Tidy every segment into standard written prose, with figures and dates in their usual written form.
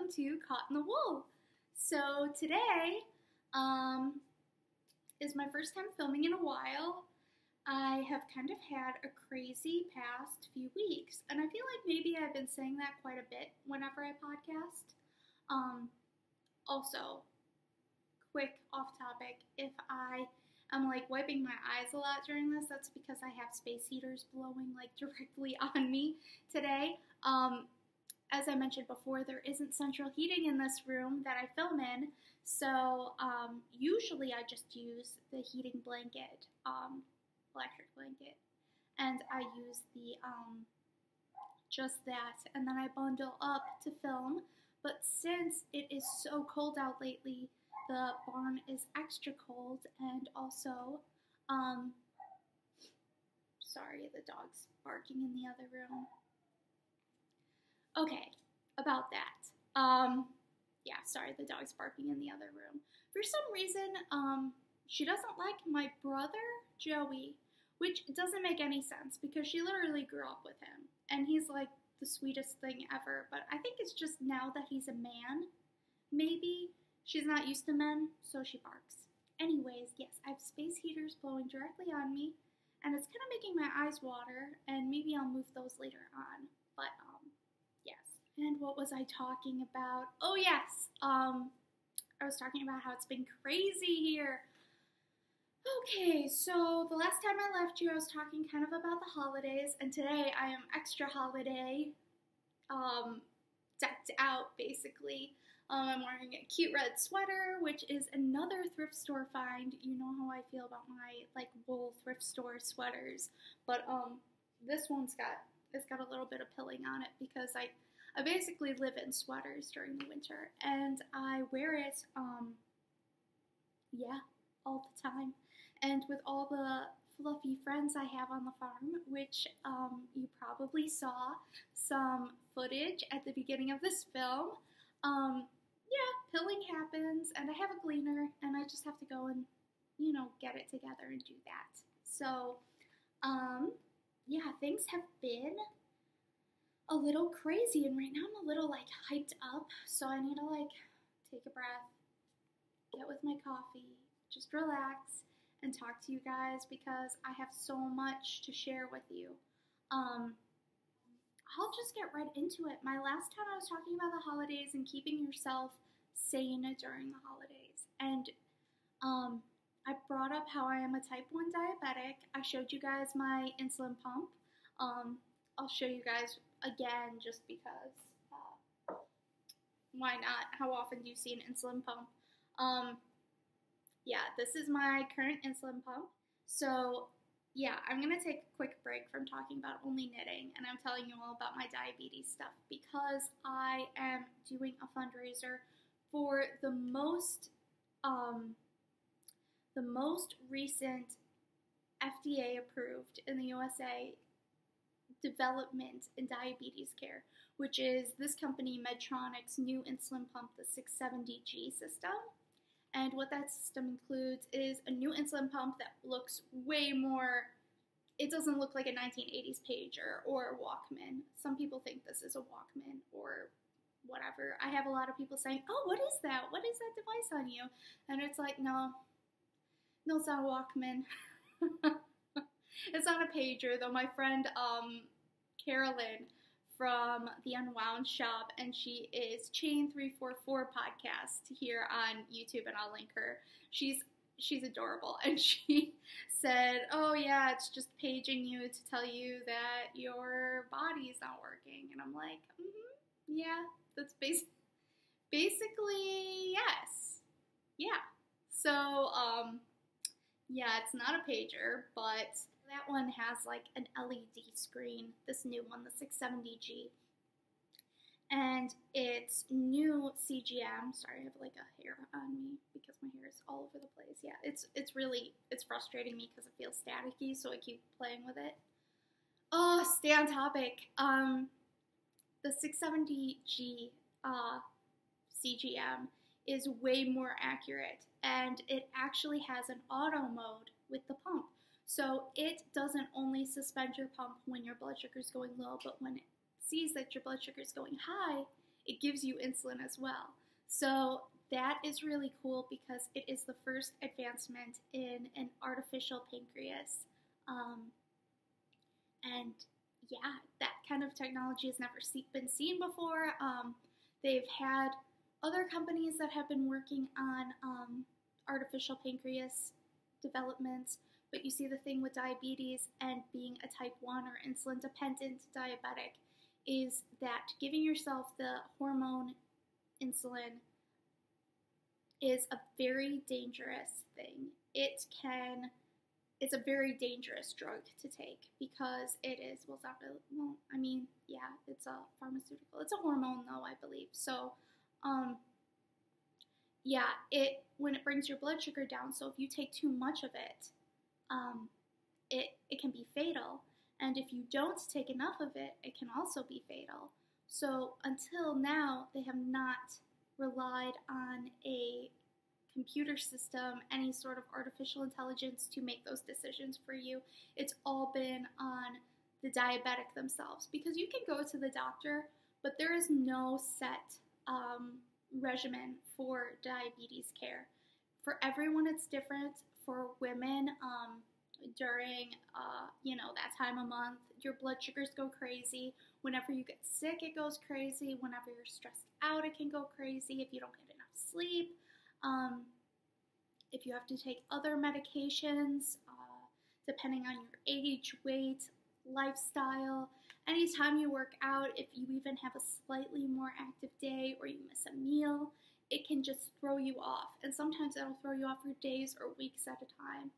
welcome to Caught in the Wool. So today is my first time filming in a while. I have kind of had a crazy past few weeks, and I feel like maybe I've been saying that quite a bit whenever I podcast. Also, quick off topic, if I am like wiping my eyes a lot during this, that's because I have space heaters blowing like directly on me today. As I mentioned before, there isn't central heating in this room that I film in, so usually I just use the heating blanket, electric blanket, and I use the just that, and then I bundle up to film. But since it is so cold out lately, the barn is extra cold, and also, sorry, the dog's barking in the other room. Okay, about that. Yeah, sorry, the dog's barking in the other room. For some reason, she doesn't like my brother, Joey, which doesn't make any sense because she literally grew up with him, and he's like the sweetest thing ever, but I think it's just now that he's a man, maybe. She's not used to men, so she barks. Anyways, yes, I have space heaters blowing directly on me, and it's kind of making my eyes water, and maybe I'll move those later on, but, yes. And what was I talking about? Oh, yes, I was talking about how it's been crazy here. Okay, so the last time I left you, I was talking kind of about the holidays, and today I am extra holiday, decked out, basically. I'm wearing a cute red sweater, which is another thrift store find. You know how I feel about my, like, wool thrift store sweaters, but, this one's got a little bit of pilling on it because I basically live in sweaters during the winter, and I wear it, yeah, all the time. And with all the fluffy friends I have on the farm, which you probably saw some footage at the beginning of this film, yeah, pilling happens, and I have a gleaner, and I just have to go and, you know, get it together and do that. So, yeah, things have been a little crazy, and right now I'm a little, like, hyped up, so I need to, like, take a breath, get with my coffee, just relax, and talk to you guys because I have so much to share with you. I'll just get right into it. My last time I was talking about the holidays and keeping yourself sane during the holidays, and I brought up how I am a type 1 diabetic. I showed you guys my insulin pump. I'll show you guys again just because, why not? How often do you see an insulin pump? Yeah, this is my current insulin pump. So, yeah, I'm going to take a quick break from talking about only knitting, and I'm telling you all about my diabetes stuff because I am doing a fundraiser for the most recent FDA approved in the USA development in diabetes care, which is this company Medtronic's new insulin pump, the 670G system. And what that system includes is a new insulin pump that looks way more, it doesn't look like a 1980s pager or a Walkman. Some people think this is a Walkman or whatever. I have a lot of people saying, oh, what is that? What is that device on you? And it's like, no, it's not a Walkman. It's not a pager, though my friend Carolyn from the Unwound Shop, and she is Chain 344 podcast here on YouTube, and I'll link her. She's adorable, and she said, oh yeah, it's just paging you to tell you that your body's not working, and I'm like, yeah, that's basically yes, yeah. So yeah, it's not a pager, but that one has like an LED screen, this new one, the 670G. And it's new CGM. Sorry, I have like a hair on me because my hair is all over the place. Yeah, it's frustrating me because it feels staticky, so I keep playing with it. Oh, stay on topic. The 670G CGM is way more accurate, and it actually has an auto mode with the pump. So it doesn't only suspend your pump when your blood sugar is going low, but when it sees that your blood sugar is going high, it gives you insulin as well. So that is really cool because it is the first advancement in an artificial pancreas. And yeah, that kind of technology has never been seen before. They've had other companies that have been working on artificial pancreas developments, but you see the thing with diabetes and being a type 1 or insulin dependent diabetic is that giving yourself the hormone insulin is a very dangerous thing. It's a very dangerous drug to take because it is, it's a pharmaceutical. It's a hormone though, I believe. So, when it brings your blood sugar down, so if you take too much of it, it can be fatal. And if you don't take enough of it, it can also be fatal. So until now, they have not relied on a computer system, any sort of artificial intelligence to make those decisions for you. It's all been on the diabetic themselves, because you can go to the doctor, but there is no set regimen for diabetes care. For everyone, it's different. For women, during that time of month, your blood sugars go crazy. Whenever you get sick, it goes crazy. Whenever you're stressed out, it can go crazy. If you don't get enough sleep, if you have to take other medications, depending on your age, weight, lifestyle, anytime you work out, if you even have a slightly more active day or you miss a meal, it can just throw you off. And sometimes it'll throw you off for days or weeks at a time.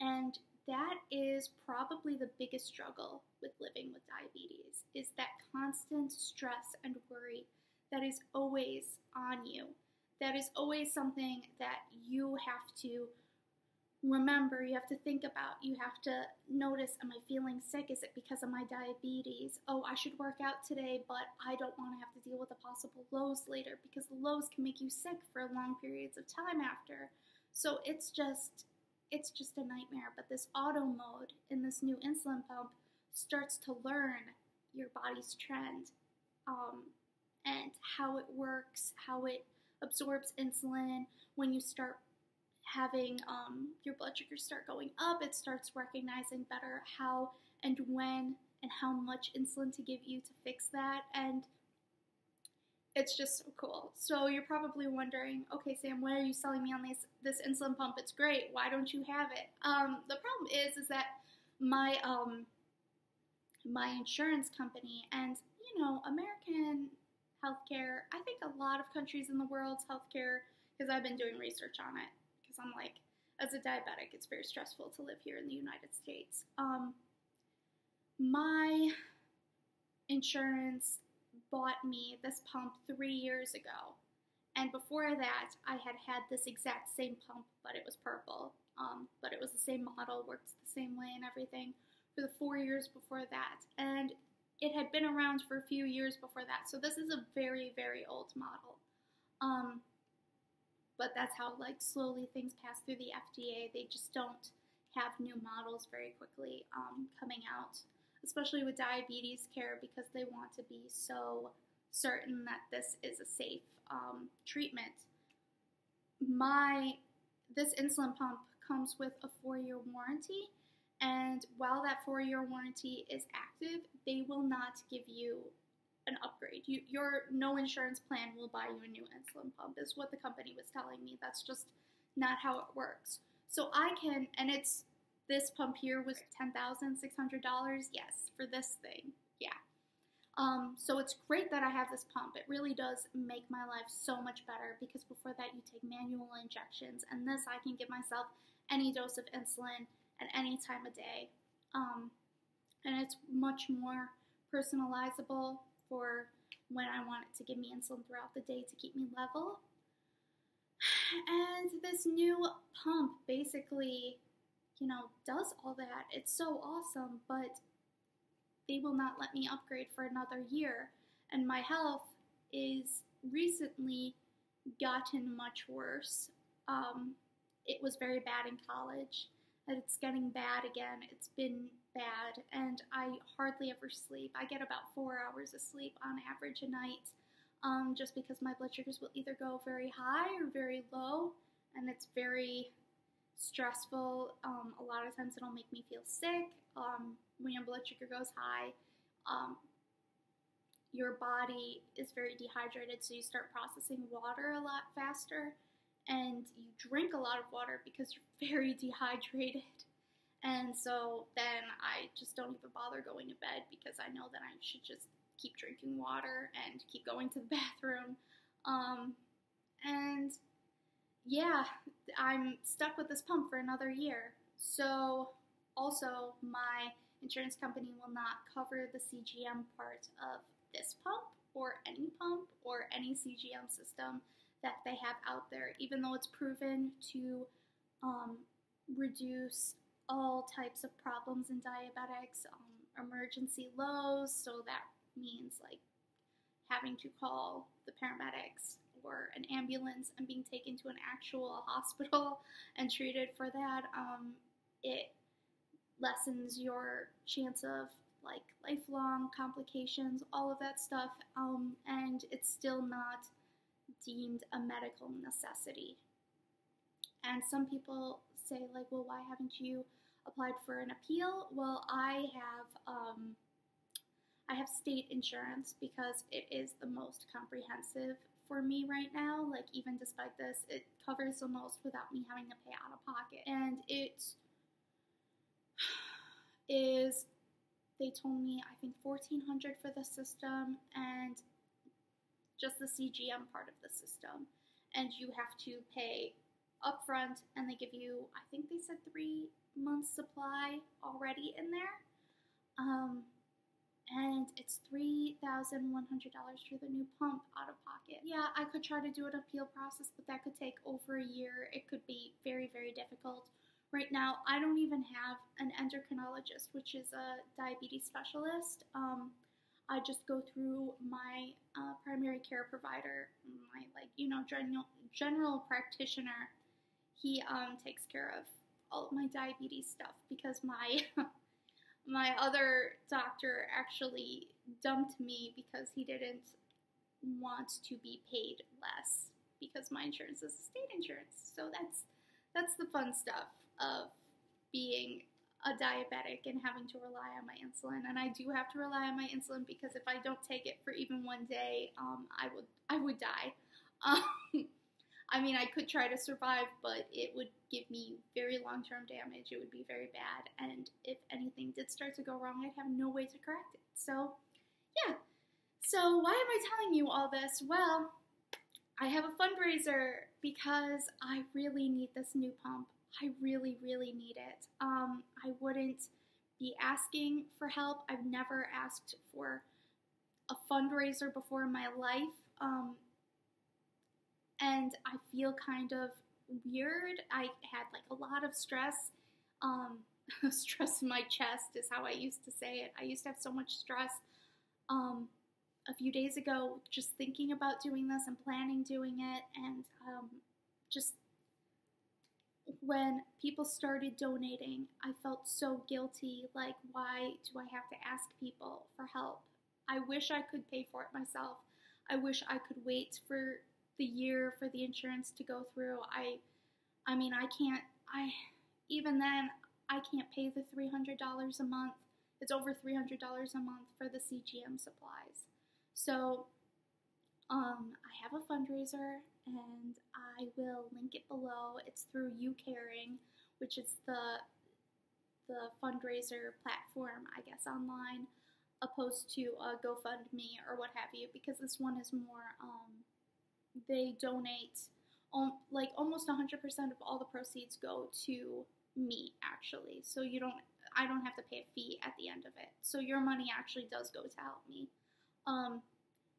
And that is probably the biggest struggle with living with diabetes, is that constant stress and worry that is always on you. That is always something that you have to remember, you have to think about, you have to notice, am I feeling sick? Is it because of my diabetes? Oh, I should work out today, but I don't want to have to deal with the possible lows later, because the lows can make you sick for long periods of time after. So it's just a nightmare. But this auto mode in this new insulin pump starts to learn your body's trend, and how it works, how it absorbs insulin. When you start having your blood sugars start going up, it starts recognizing better how and when and how much insulin to give you to fix that, and it's just so cool. So you're probably wondering, okay, Sam, why are you selling me on this insulin pump? It's great. Why don't you have it? The problem is that my my insurance company and American healthcare, I think a lot of countries in the world's healthcare, because I've been doing research on it, because I'm like, as a diabetic, it's very stressful to live here in the United States. My insurance bought me this pump 3 years ago, and before that, I had this exact same pump, but it was purple. But it was the same model, worked the same way and everything for the 4 years before that, and it had been around for a few years before that. So this is a very, very old model. But that's how slowly things pass through the FDA. They just don't have new models very quickly coming out, especially with diabetes care, because they want to be so certain that this is a safe treatment. This insulin pump comes with a 4-year warranty, and while that 4-year warranty is active, they will not give you an upgrade. Your no insurance plan will buy you a new insulin pump, is what the company was telling me. That's just not how it works. So this pump here was $10,600. Yes, for this thing. Yeah. So it's great that I have this pump. It really does make my life so much better, because before that you take manual injections, and this I can give myself any dose of insulin at any time of day. And it's much more personalizable for when I want it to give me insulin throughout the day to keep me level. And this new pump basically, does all that. It's so awesome, but they will not let me upgrade for another year. And my health is recently gotten much worse. It was very bad in college, that it's getting bad again. It's been bad, and I hardly ever sleep. I get about 4 hours of sleep on average a night, just because my blood sugars will either go very high or very low, and it's very stressful. A lot of times it'll make me feel sick. When your blood sugar goes high, your body is very dehydrated, so you start processing water a lot faster, and you drink a lot of water because you're very dehydrated. And so then I just don't even bother going to bed because I know that I should just keep drinking water and keep going to the bathroom. And yeah, I'm stuck with this pump for another year. So also my insurance company will not cover the CGM part of this pump or any CGM system that they have out there, even though it's proven to reduce all types of problems in diabetics, emergency lows, so that means like having to call the paramedics or an ambulance and being taken to an actual hospital and treated for that. It lessens your chance of like lifelong complications, all of that stuff, and it's still not deemed a medical necessity. And some people say like, well, why haven't you applied for an appeal? Well, I have state insurance because it is the most comprehensive for me right now. Like, even despite this, it covers the most without me having to pay out of pocket. And it is, they told me, I think $1,400 for the system and just the CGM part of the system. And you have to pay upfront, and they give you, I think they said 3 months supply already in there. And it's $3,100 for the new pump out of pocket. Yeah, I could try to do an appeal process, but that could take over a year. It could be very, very difficult. Right now, I don't even have an endocrinologist, which is a diabetes specialist. I just go through my primary care provider, my general practitioner. He takes care of all of my diabetes stuff because my my other doctor actually dumped me because he didn't want to be paid less because my insurance is state insurance. So that's the fun stuff of being a diabetic and having to rely on my insulin. And I do have to rely on my insulin because if I don't take it for even one day, I would die. I mean, I could try to survive, but it would give me very long-term damage. It would be very bad. And if anything did start to go wrong, I'd have no way to correct it. So, yeah. So why am I telling you all this? Well, I have a fundraiser because I really need this new pump. I really, really need it. I wouldn't be asking for help. I've never asked for a fundraiser before in my life. And I feel kind of weird. I had like a lot of stress. Stress in my chest is how I used to say it. I used to have so much stress. A few days ago, just thinking about doing this and planning doing it, and just when people started donating, I felt so guilty. Like, why do I have to ask people for help? I wish I could pay for it myself. I wish I could wait for the year for the insurance to go through. I mean, even then, I can't pay the $300 a month. It's over $300 a month for the CGM supplies. So, I have a fundraiser, and I will link it below. It's through You Caring, which is the fundraiser platform, I guess, online, opposed to GoFundMe or what have you, because this one is more, they donate, like almost 100% of all the proceeds go to me, actually. So I don't have to pay a fee at the end of it. So your money actually does go to help me.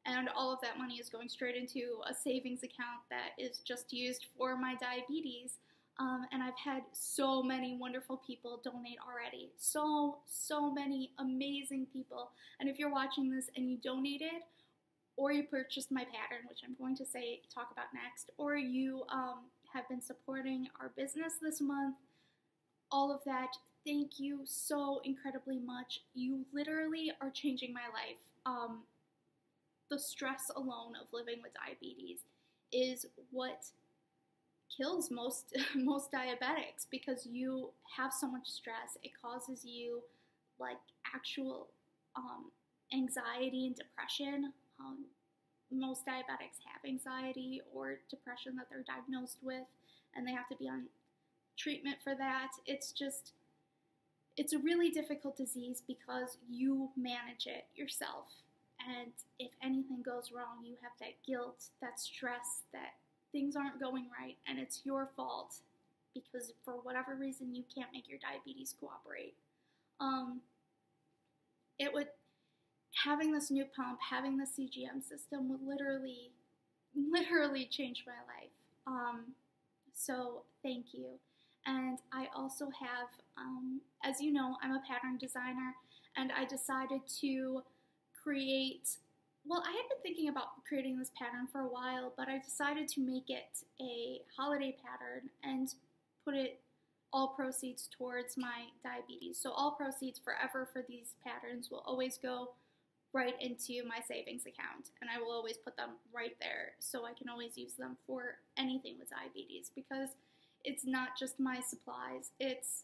And all of that money is going straight into a savings account that is just used for my diabetes. And I've had so many wonderful people donate already. So many amazing people. And if you're watching this and you donated, or you purchased my pattern, which I'm going to talk about next, or you have been supporting our business this month, all of that. Thank you so incredibly much. You literally are changing my life. The stress alone of living with diabetes is what kills most most diabetics, because you have so much stress. It causes you like actual anxiety and depression. Most diabetics have anxiety or depression that they're diagnosed with, and they have to be on treatment for that. It's a really difficult disease because you manage it yourself. And if anything goes wrong, you have that guilt, that stress, that things aren't going right, and it's your fault because for whatever reason you can't make your diabetes cooperate. Having this new pump, having the CGM system would literally change my life. So thank you. And I also have, as you know, I'm a pattern designer, and I decided to create, well, I had been thinking about creating this pattern for a while, but I decided to make it a holiday pattern and put it all proceeds towards my diabetes. So all proceeds forever for these patterns will always go right into my savings account, and I will always put them right there so I can always use them for anything with diabetes, because it's not just my supplies. It's,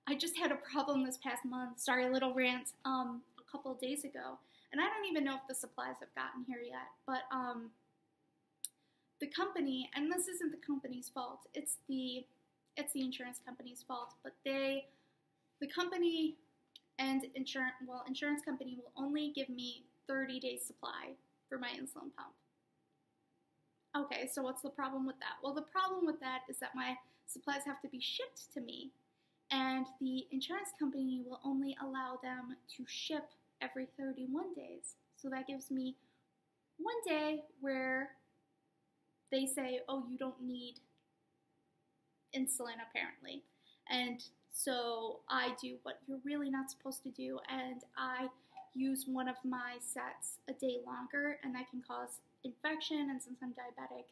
I just had a problem this past month. Sorry, a little rant, a couple of days ago. And I don't even know if the supplies have gotten here yet. But the company, and this isn't the company's fault, it's the insurance company's fault. But the company and insurance company will only give me 30 days supply for my insulin pump. Okay, so what's the problem with that? Well, the problem with that is that my supplies have to be shipped to me, and the insurance company will only allow them to ship every 31 days. So that gives me 1 day where they say, oh, you don't need insulin apparently. And so I do what you're really not supposed to do, and I use one of my sets a day longer, and that can cause infection, and since I'm diabetic,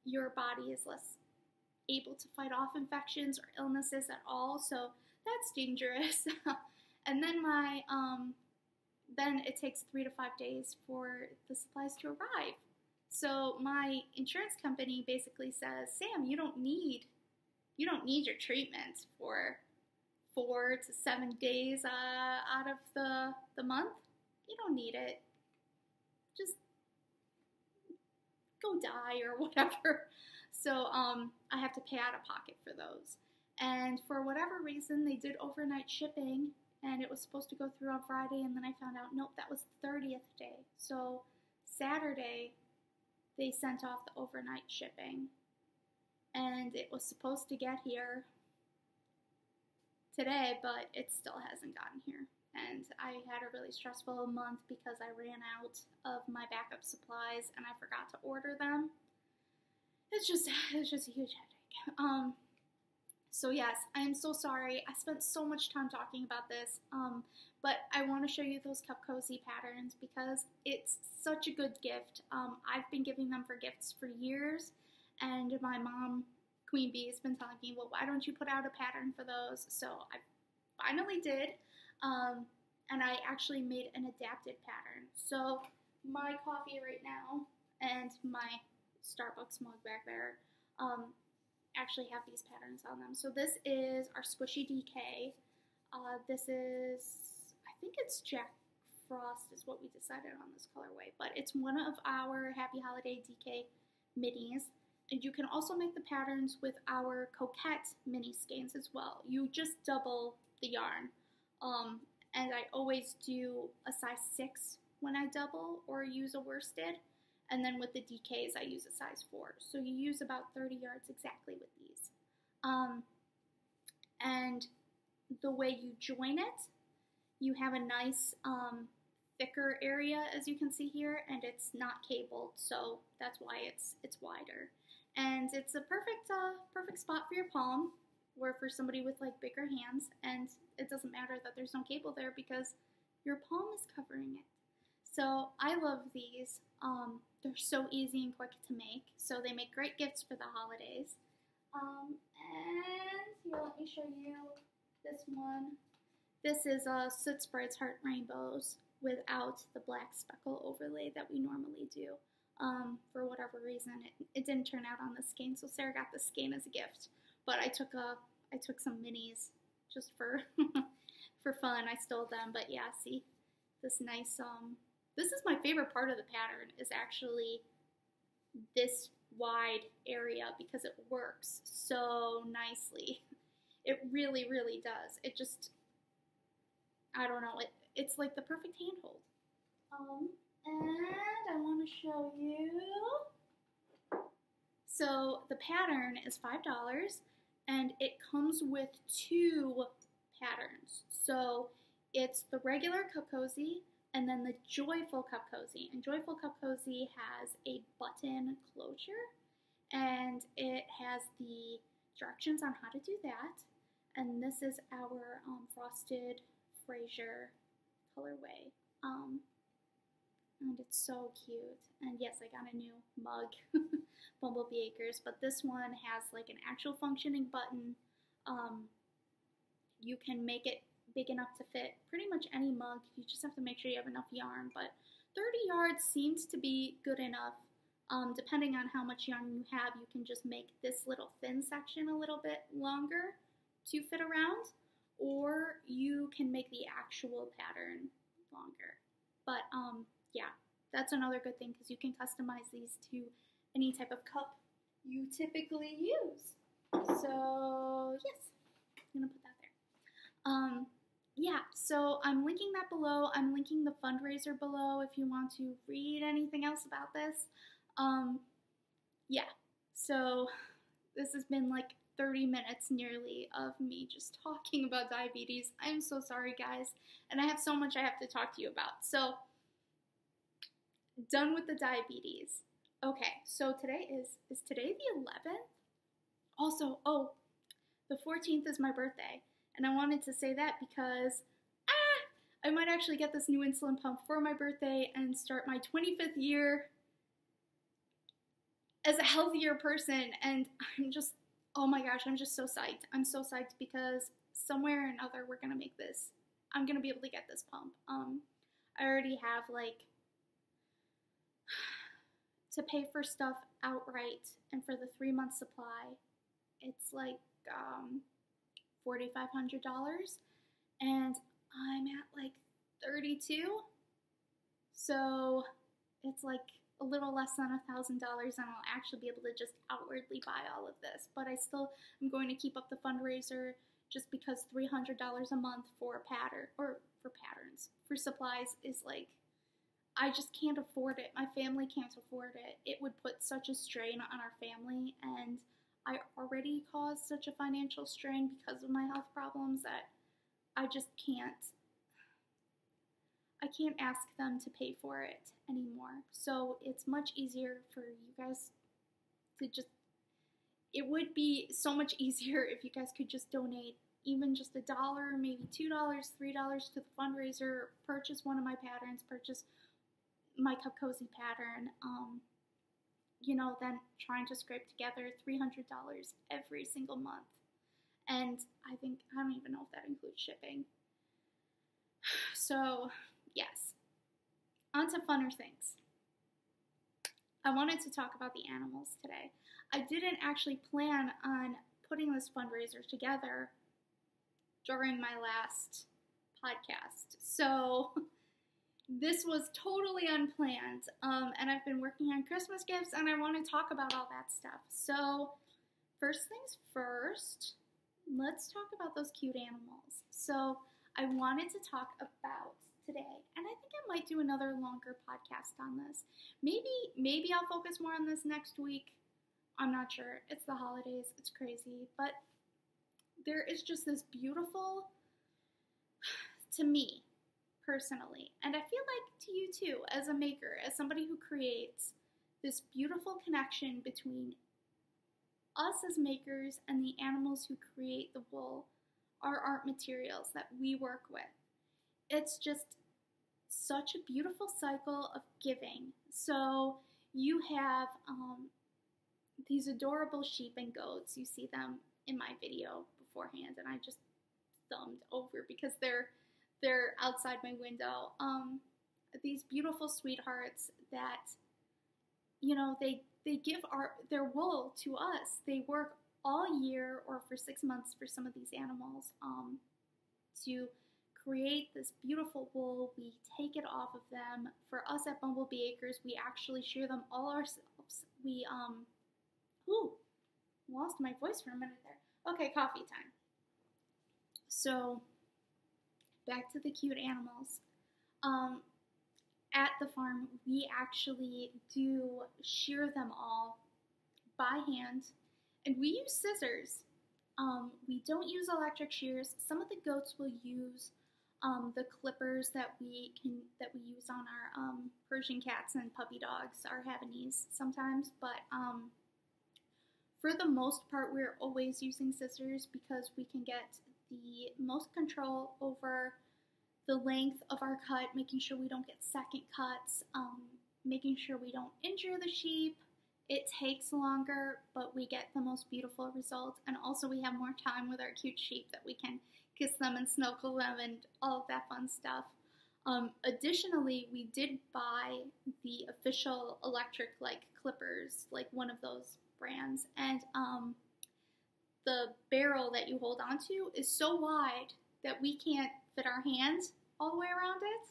your body is less able to fight off infections or illnesses at all, so that's dangerous. And then then it takes 3 to 5 days for the supplies to arrive. So my insurance company basically says, Sam, you don't need your treatment for 4 to 7 days out of the month. You don't need it. Just go die or whatever. So I have to pay out of pocket for those. And for whatever reason, they did overnight shipping, and it was supposed to go through on Friday, and then I found out, nope, that was the 30th day. So Saturday, they sent off the overnight shipping, and it was supposed to get here today, but it still hasn't gotten here. And I had a really stressful month because I ran out of my backup supplies and I forgot to order them. It's just a huge headache. So yes, I am so sorry. I spent so much time talking about this, but I want to show you those cup cozy patterns because it's such a good gift. I've been giving them for gifts for years, and my mom, Queen Bee, has been telling me, well, why don't you put out a pattern for those? So I finally did, and I actually made an adapted pattern. So my coffee right now and my Starbucks mug back there actually have these patterns on them. So this is our Squishy DK. This is, I think it's Jack Frost is what we decided on this colorway, but it's one of our Happy Holiday DK minis. And you can also make the patterns with our Coquette mini skeins as well. You just double the yarn. And I always do a size 6 when I double or use a worsted. And then with the DKs, I use a size 4. So you use about 30 yards exactly with these. And the way you join it, you have a nice thicker area, as you can see here, and it's not cabled, so that's why it's wider. And it's a perfect spot for your palm, or for somebody with like bigger hands, and it doesn't matter that there's no cable there because your palm is covering it. So I love these. They're so easy and quick to make, so they make great gifts for the holidays. And me show you this one. This is Soot Sprites Heart Rainbows without the black speckle overlay that we normally do. For whatever reason, it didn't turn out on the skein, so Sarah got the skein as a gift. But I took some minis just for for fun. I stole them, but yeah, see this nice this is my favorite part of the pattern, is actually this wide area, because it works so nicely. It really, really does. It just, I don't know, it's like the perfect handhold. And I want to show you. So the pattern is $5, and it comes with 2 patterns. So it's the regular cup cozy and then the joyful cup cozy. And joyful cup cozy has a button closure, and it has the directions on how to do that. And this is our frosted Fraser colorway. And it's so cute. And yes, I got a new mug, Bumblebee Acres, but this one has like an actual functioning button. You can make it big enough to fit pretty much any mug. You just have to make sure you have enough yarn, but 30 yards seems to be good enough. Depending on how much yarn you have, you can just make this little thin section a little bit longer to fit around, or you can make the actual pattern longer. But yeah, that's another good thing, because you can customize these to any type of cup you typically use. So yes, I'm gonna put that there. Yeah, so I'm linking that below. I'm linking the fundraiser below if you want to read anything else about this. Yeah, so this has been like 30 minutes nearly of me just talking about diabetes. I'm so sorry, guys, and I have so much I have to talk to you about. So, done with the diabetes. Okay, so today is today the 11th? Also, oh, the 14th is my birthday, and I wanted to say that because I might actually get this new insulin pump for my birthday and start my 25th year as a healthier person, and I'm just, oh my gosh, I'm just so psyched. I'm so psyched because somewhere or another we're gonna make this. I'm gonna be able to get this pump. I already have like to pay for stuff outright, and for the 3-month supply, it's like $4,500, and I'm at like 32, so it's like a little less than $1,000, and I'll actually be able to just outwardly buy all of this. But I still am going to keep up the fundraiser, just because $300 a month for a pattern, or for patterns, for supplies is like, I just can't afford it. My family can't afford it. It would put such a strain on our family, and I already caused such a financial strain because of my health problems that I just can't. I can't ask them to pay for it anymore. So it's much easier for you guys to just, it would be so much easier if you guys could just donate even just $1, maybe $2, $3 to the fundraiser, purchase one of my patterns, purchase my Cup Cozy pattern, you know, then trying to scrape together $300 every single month. And I don't even know if that includes shipping. So, yes. On to funner things. I wanted to talk about the animals today. I didn't actually plan on putting this fundraiser together during my last podcast. So, this was totally unplanned, and I've been working on Christmas gifts, and I want to talk about all that stuff. So, first things first, let's talk about those cute animals. So, I wanted to talk about today, and I think I might do another longer podcast on this. Maybe I'll focus more on this next week. I'm not sure. It's the holidays. It's crazy, but there is just this beautiful, to me, personally, and I feel like to you too, as a maker, as somebody who creates, this beautiful connection between us as makers and the animals who create the wool, our art materials that we work with. It's just such a beautiful cycle of giving. So you have these adorable sheep and goats. You see them in my video beforehand, and I just thumbed over because they're outside my window. These beautiful sweethearts that, you know, they give their wool to us. They work all year or for 6 months for some of these animals to create this beautiful wool. We take it off of them. For us at Bumblebee Acres, we actually shear them all ourselves. We lost my voice for a minute there. Okay, coffee time. So back to the cute animals. At the farm, we actually do shear them all by hand, and we use scissors. We don't use electric shears. Some of the goats will use the clippers that we use on our Persian cats and puppy dogs, our Havanese sometimes, but for the most part, we're always using scissors because we can get the most control over the length of our cut, making sure we don't get second cuts, making sure we don't injure the sheep. It takes longer, but we get the most beautiful results, and also we have more time with our cute sheep that we can kiss them and snuggle them and all of that fun stuff. Additionally, we did buy the official electric clippers, like one of those brands, and the barrel that you hold onto is so wide that we can't fit our hands all the way around it.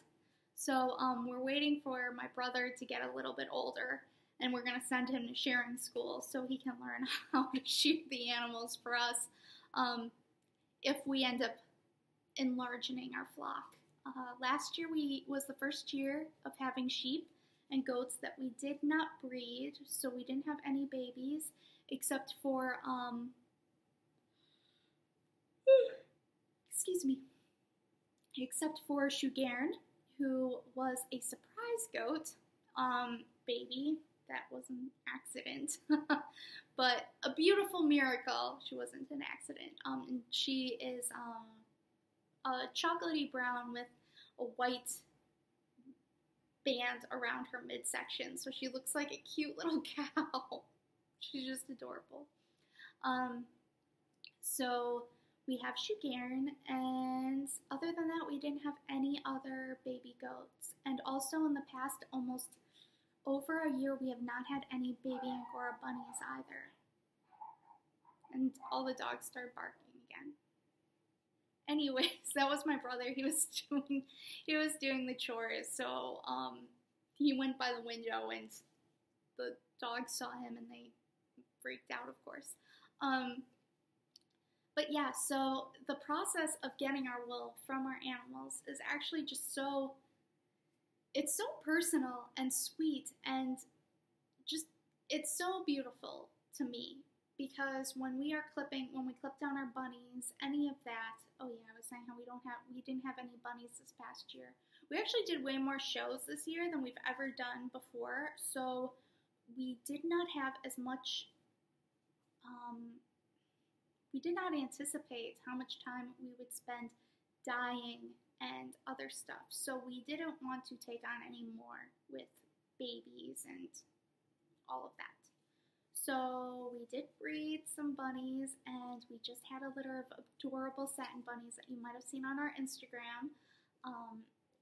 So we're waiting for my brother to get a little bit older, and we're going to send him to shearing school so he can learn how to shear the animals for us if we end up enlarging our flock. Last year was the first year of having sheep and goats that we did not breed, so we didn't have any babies except for except for Skein, who was a surprise goat baby. That was an accident, but a beautiful miracle. She wasn't an accident. And she is a chocolatey brown with a white band around her midsection, so she looks like a cute little cow. She's just adorable. So we have Skein, and other than that, we didn't have any other baby goats. And also in the past almost over a year, we have not had any baby angora bunnies either. And all the dogs started barking again. Anyways, that was my brother. He was doing the chores, so he went by the window and the dogs saw him and they freaked out, of course. But yeah, so the process of getting our wool from our animals is actually just it's so personal and sweet, and just, it's so beautiful to me, because when we clip down our bunnies, any of that, oh yeah, I was saying how we didn't have any bunnies this past year. We actually did way more shows this year than we've ever done before, so we did not have as much, we did not anticipate how much time we would spend dyeing and other stuff, so we didn't want to take on any more with babies and all of that. So we did breed some bunnies, and we just had a litter of adorable satin bunnies that you might have seen on our Instagram.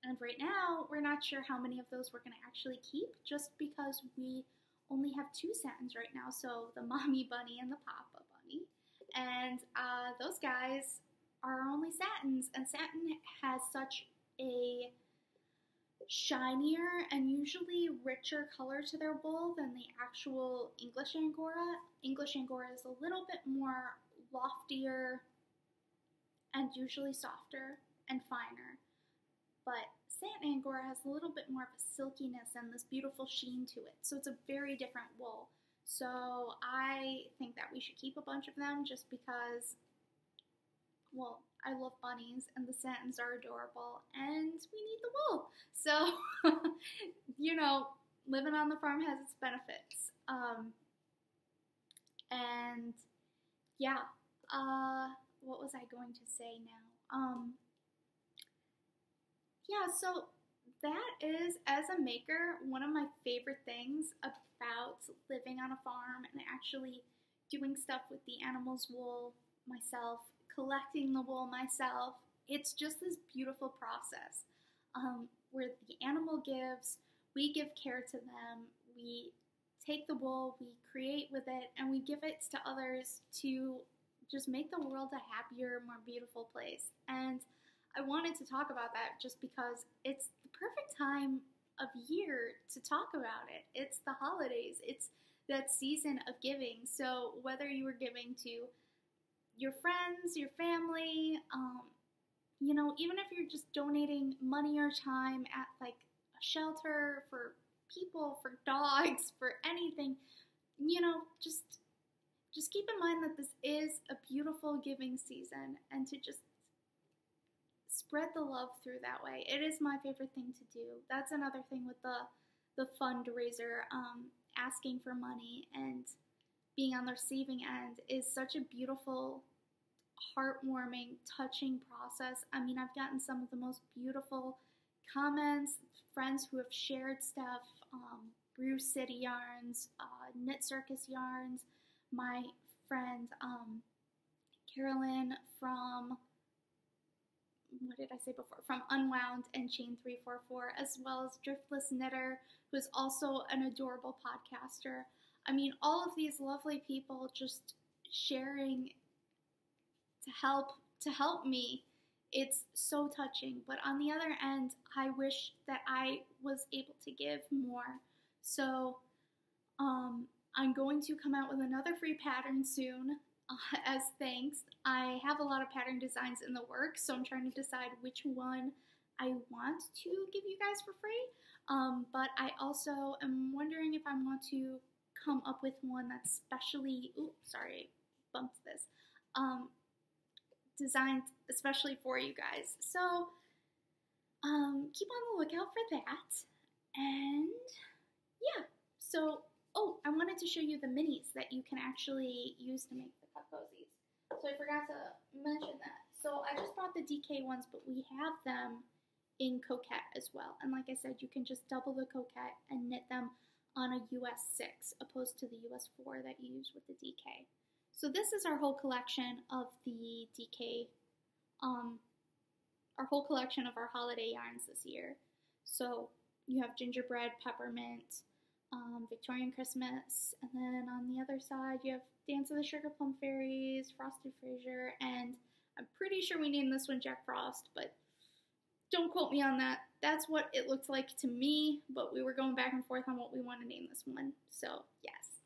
And right now, we're not sure how many of those we're going to actually keep, just because we only have 2 satins right now, so the mommy bunny and the papa bunny. And those guys are only satins, and satin has such a shinier and usually richer color to their wool than the actual English angora. English angora is a little bit more loftier and usually softer and finer, but satin angora has a little bit more of a silkiness and this beautiful sheen to it, so it's a very different wool. So I think that we should keep a bunch of them just because, well, I love bunnies and the satins are adorable and we need the wool. So, you know, living on the farm has its benefits. And yeah, what was I going to say now? Yeah, so that is, as a maker, one of my favorite things about living on a farm and actually doing stuff with the animals' wool myself, collecting the wool myself. It's just this beautiful process where the animal gives, we give care to them, we take the wool, we create with it, and we give it to others to just make the world a happier, more beautiful place. And I wanted to talk about that just because it's the perfect time of year to talk about it. It's the holidays. It's that season of giving. So whether you were giving to your friends, your family, even if you're just donating money or time at like a shelter for people, for dogs, for anything, just keep in mind that this is a beautiful giving season, and to just spread the love through that way. It is my favorite thing to do. That's another thing with the fundraiser, asking for money and being on the receiving end is such a beautiful, heartwarming, touching process. I mean, I've gotten some of the most beautiful comments, friends who have shared stuff, Brew City yarns, Knit Circus yarns, my friend Carolyn from, what did I say before? From Unwound and Chain 344, as well as Driftless Knitter, who is also an adorable podcaster. I mean, all of these lovely people just sharing to help me. It's so touching. But on the other end, I wish that I was able to give more. So I'm going to come out with another free pattern soon as thanks. I have a lot of pattern designs in the works, so I'm trying to decide which one I want to give you guys for free. But I also am wondering if I want to come up with one that's specially, bumped this, designed especially for you guys. So keep on the lookout for that. And yeah, so I wanted to show you the minis that you can actually use to make the cup cozies. So I forgot to mention that. So I just bought the DK ones, but we have them in coquette as well. And like I said, you can just double the coquette and knit them on a US 6 opposed to the US 4 that you use with the DK. So this is our whole collection of the DK, our whole collection of our holiday yarns this year. So you have gingerbread, peppermint, Victorian Christmas, and then on the other side you have Dance of the Sugar Plum Fairies, Frosted Frasier, and I'm pretty sure we named this one Jack Frost, but don't quote me on that. That's what it looked like to me, but we were going back and forth on what we want to name this one, so yes.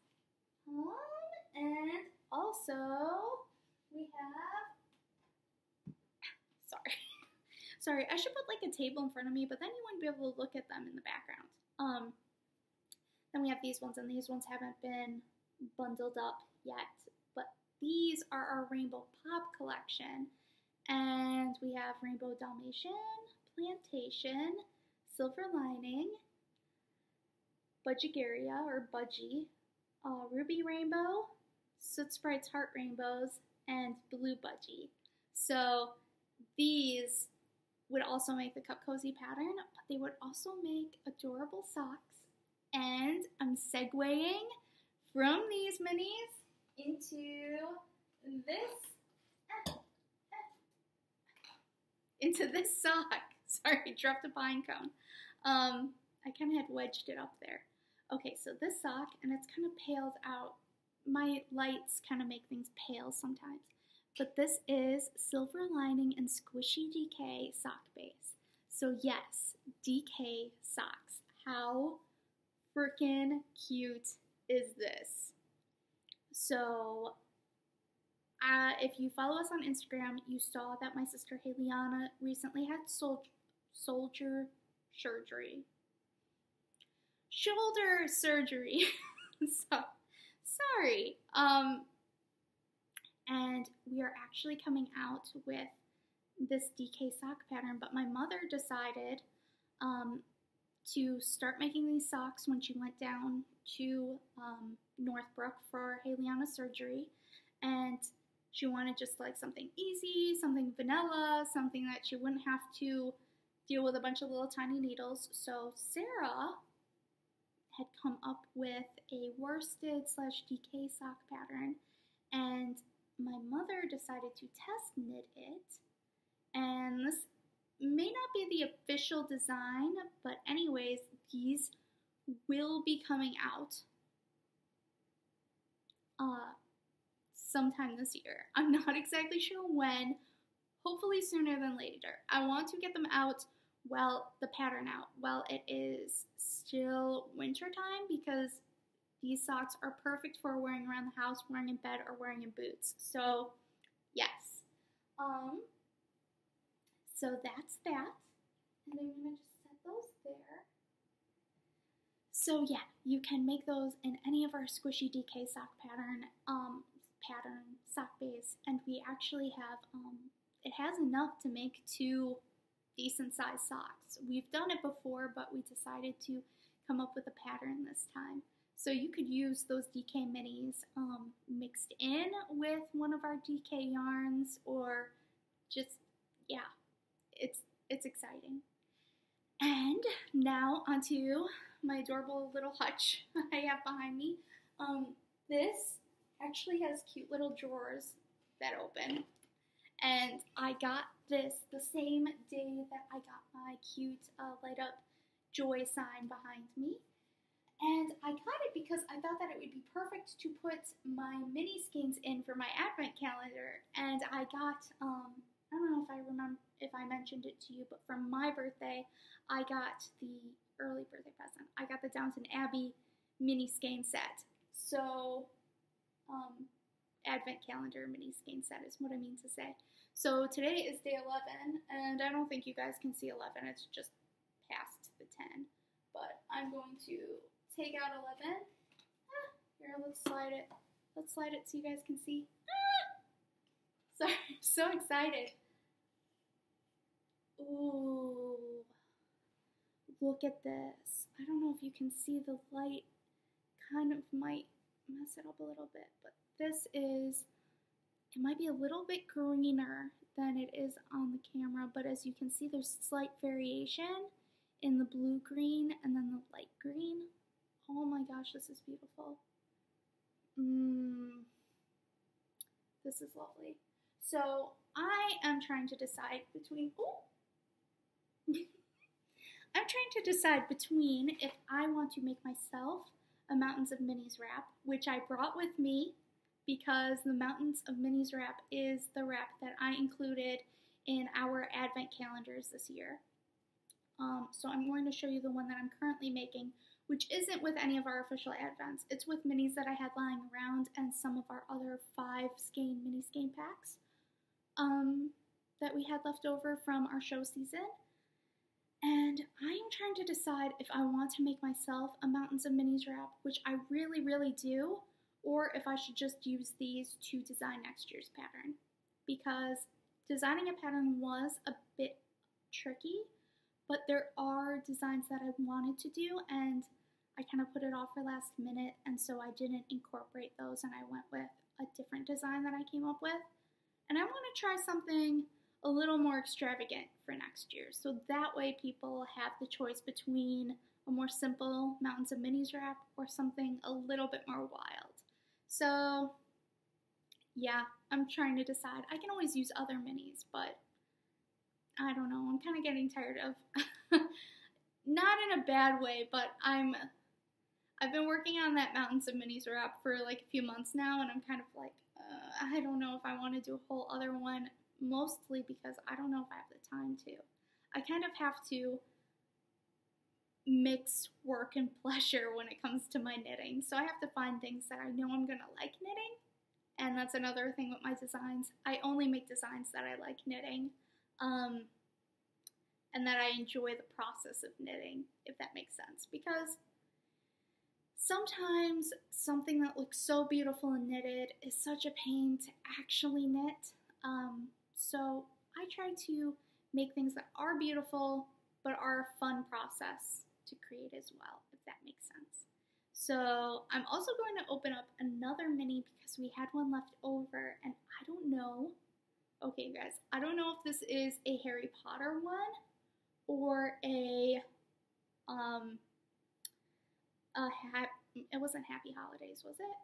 And also, we have, sorry, I should put like a table in front of me, but then you wouldn't be able to look at them in the background. Then we have these ones, and these ones haven't been bundled up yet, but these are our Rainbow Pop collection, and we have Rainbow Dalmatian, Plantation, Silver Lining, Budgigaria, or Budgie, Ruby Rainbow, Soot Sprite's Heart Rainbows, and Blue Budgie. So these would also make the cup cozy pattern, but they would also make adorable socks. And I'm segueing from these minis into this sock. Sorry, dropped a pine cone. I kind of had wedged it up there. Okay, so this sock, and it's kind of paled out. My lights kind of make things pale sometimes. But this is Silver Lining and Squishy DK sock base. So yes, DK socks. How freaking cute is this? So if you follow us on Instagram, you saw that my sister Heliana recently had shoulder surgery. So sorry. And we are actually coming out with this DK sock pattern, but my mother decided to start making these socks when she went down to Northbrook for Heliana's surgery, and she wanted just like something easy, something vanilla, something that she wouldn't have to deal with a bunch of little tiny needles. So Sarah had come up with a worsted / DK sock pattern, and my mother decided to test knit it, and this may not be the official design, but anyways, these will be coming out sometime this year. I'm not exactly sure when, hopefully sooner than later. I want to get them out, the pattern out, while it is still winter time, because these socks are perfect for wearing around the house, wearing in bed, or wearing in boots. So, yes. So that's that. And I'm going to just set those there. So yeah, you can make those in any of our squishy DK sock pattern sock base, and we actually have, it has enough to make 2 decent sized socks. We've done it before, but we decided to come up with a pattern this time. So you could use those DK minis mixed in with one of our DK yarns, or just, yeah, it's exciting. And now onto my adorable little hutch I have behind me. This actually has cute little drawers that open. And I got this the same day that I got my cute light up joy sign behind me. And I got it because I thought that it would be perfect to put my mini skeins in for my advent calendar. And I got, I don't know if I mentioned it to you, but for my birthday, I got the early birthday present. I got the Downton Abbey mini skein set. So, advent calendar mini skein set is what I mean to say. So today is day 11, and I don't think you guys can see 11. It's just past the 10. But I'm going to take out 11. Here, let's slide it. Let's slide it so you guys can see. Sorry, I'm so excited. Ooh, look at this. I don't know if you can see the light. Kind of might mess it up a little bit, but this is, it might be a little bit greener than it is on the camera, but as you can see, there's slight variation in the blue-green and then the light green. Oh my gosh, this is beautiful. This is lovely. So I am trying to decide between, I'm trying to decide between if I want to make myself a Mountains of Minis wrap, which I brought with me because the Mountains of Minis wrap is the wrap that I included in our advent calendars this year. So I'm going to show you the one that I'm currently making, which isn't with any of our official advents. It's with minis that I had lying around and some of our other 5 skein mini skein packs that we had left over from our show season. And I am trying to decide if I want to make myself a Mountains of Minis wrap, which I really, really do, or if I should just use these to design next year's pattern. Because designing a pattern was a bit tricky, but there are designs that I wanted to do, and I kind of put it off for last minute, and so I didn't incorporate those, and I went with a different design that I came up with. And I want to try something a little more extravagant for next year, so that way people have the choice between a more simple Mountains of Minis wrap or something a little bit more wild. So yeah, I'm trying to decide. I can always use other minis, but I don't know, I'm kind of getting tired of, not in a bad way, but I've been working on that Mountains of Minis wrap for like a few months now, and I'm kind of like, I don't know if I want to do a whole other one, mostly because I don't know if I have the time to. I kind of have to mix work and pleasure when it comes to my knitting, so I have to find things that I know I'm going to like knitting, and that's another thing with my designs. I only make designs that I like knitting, and that I enjoy the process of knitting, if that makes sense, because sometimes something that looks so beautiful and knitted is such a pain to actually knit. So I try to make things that are beautiful, but are a fun process to create as well, if that makes sense. So I'm also going to open up another mini because we had one left over, and I don't know. Okay, you guys, I don't know if this is a Harry Potter one or it wasn't Happy Holidays, was it?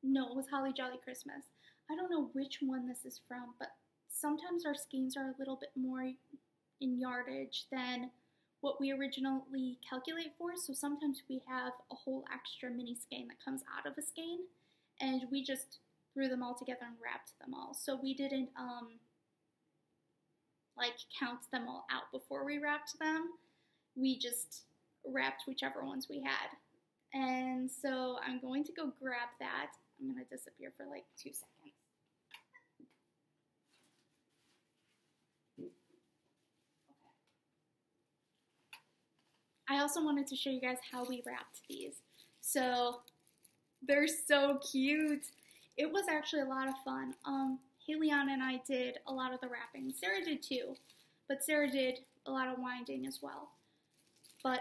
No, it was Holly Jolly Christmas. I don't know which one this is from, but sometimes our skeins are a little bit more in yardage than what we originally calculate for. So sometimes we have a whole extra mini skein that comes out of a skein, and we just threw them all together and wrapped them all. So we didn't like count them all out before we wrapped them. We just wrapped whichever ones we had. And so I'm going to go grab that. I'm going to disappear for like 2 seconds. I also wanted to show you guys how we wrapped these. So they're so cute. It was actually a lot of fun. Haleon and I did a lot of the wrapping. Sarah did too, but Sarah did a lot of winding as well. But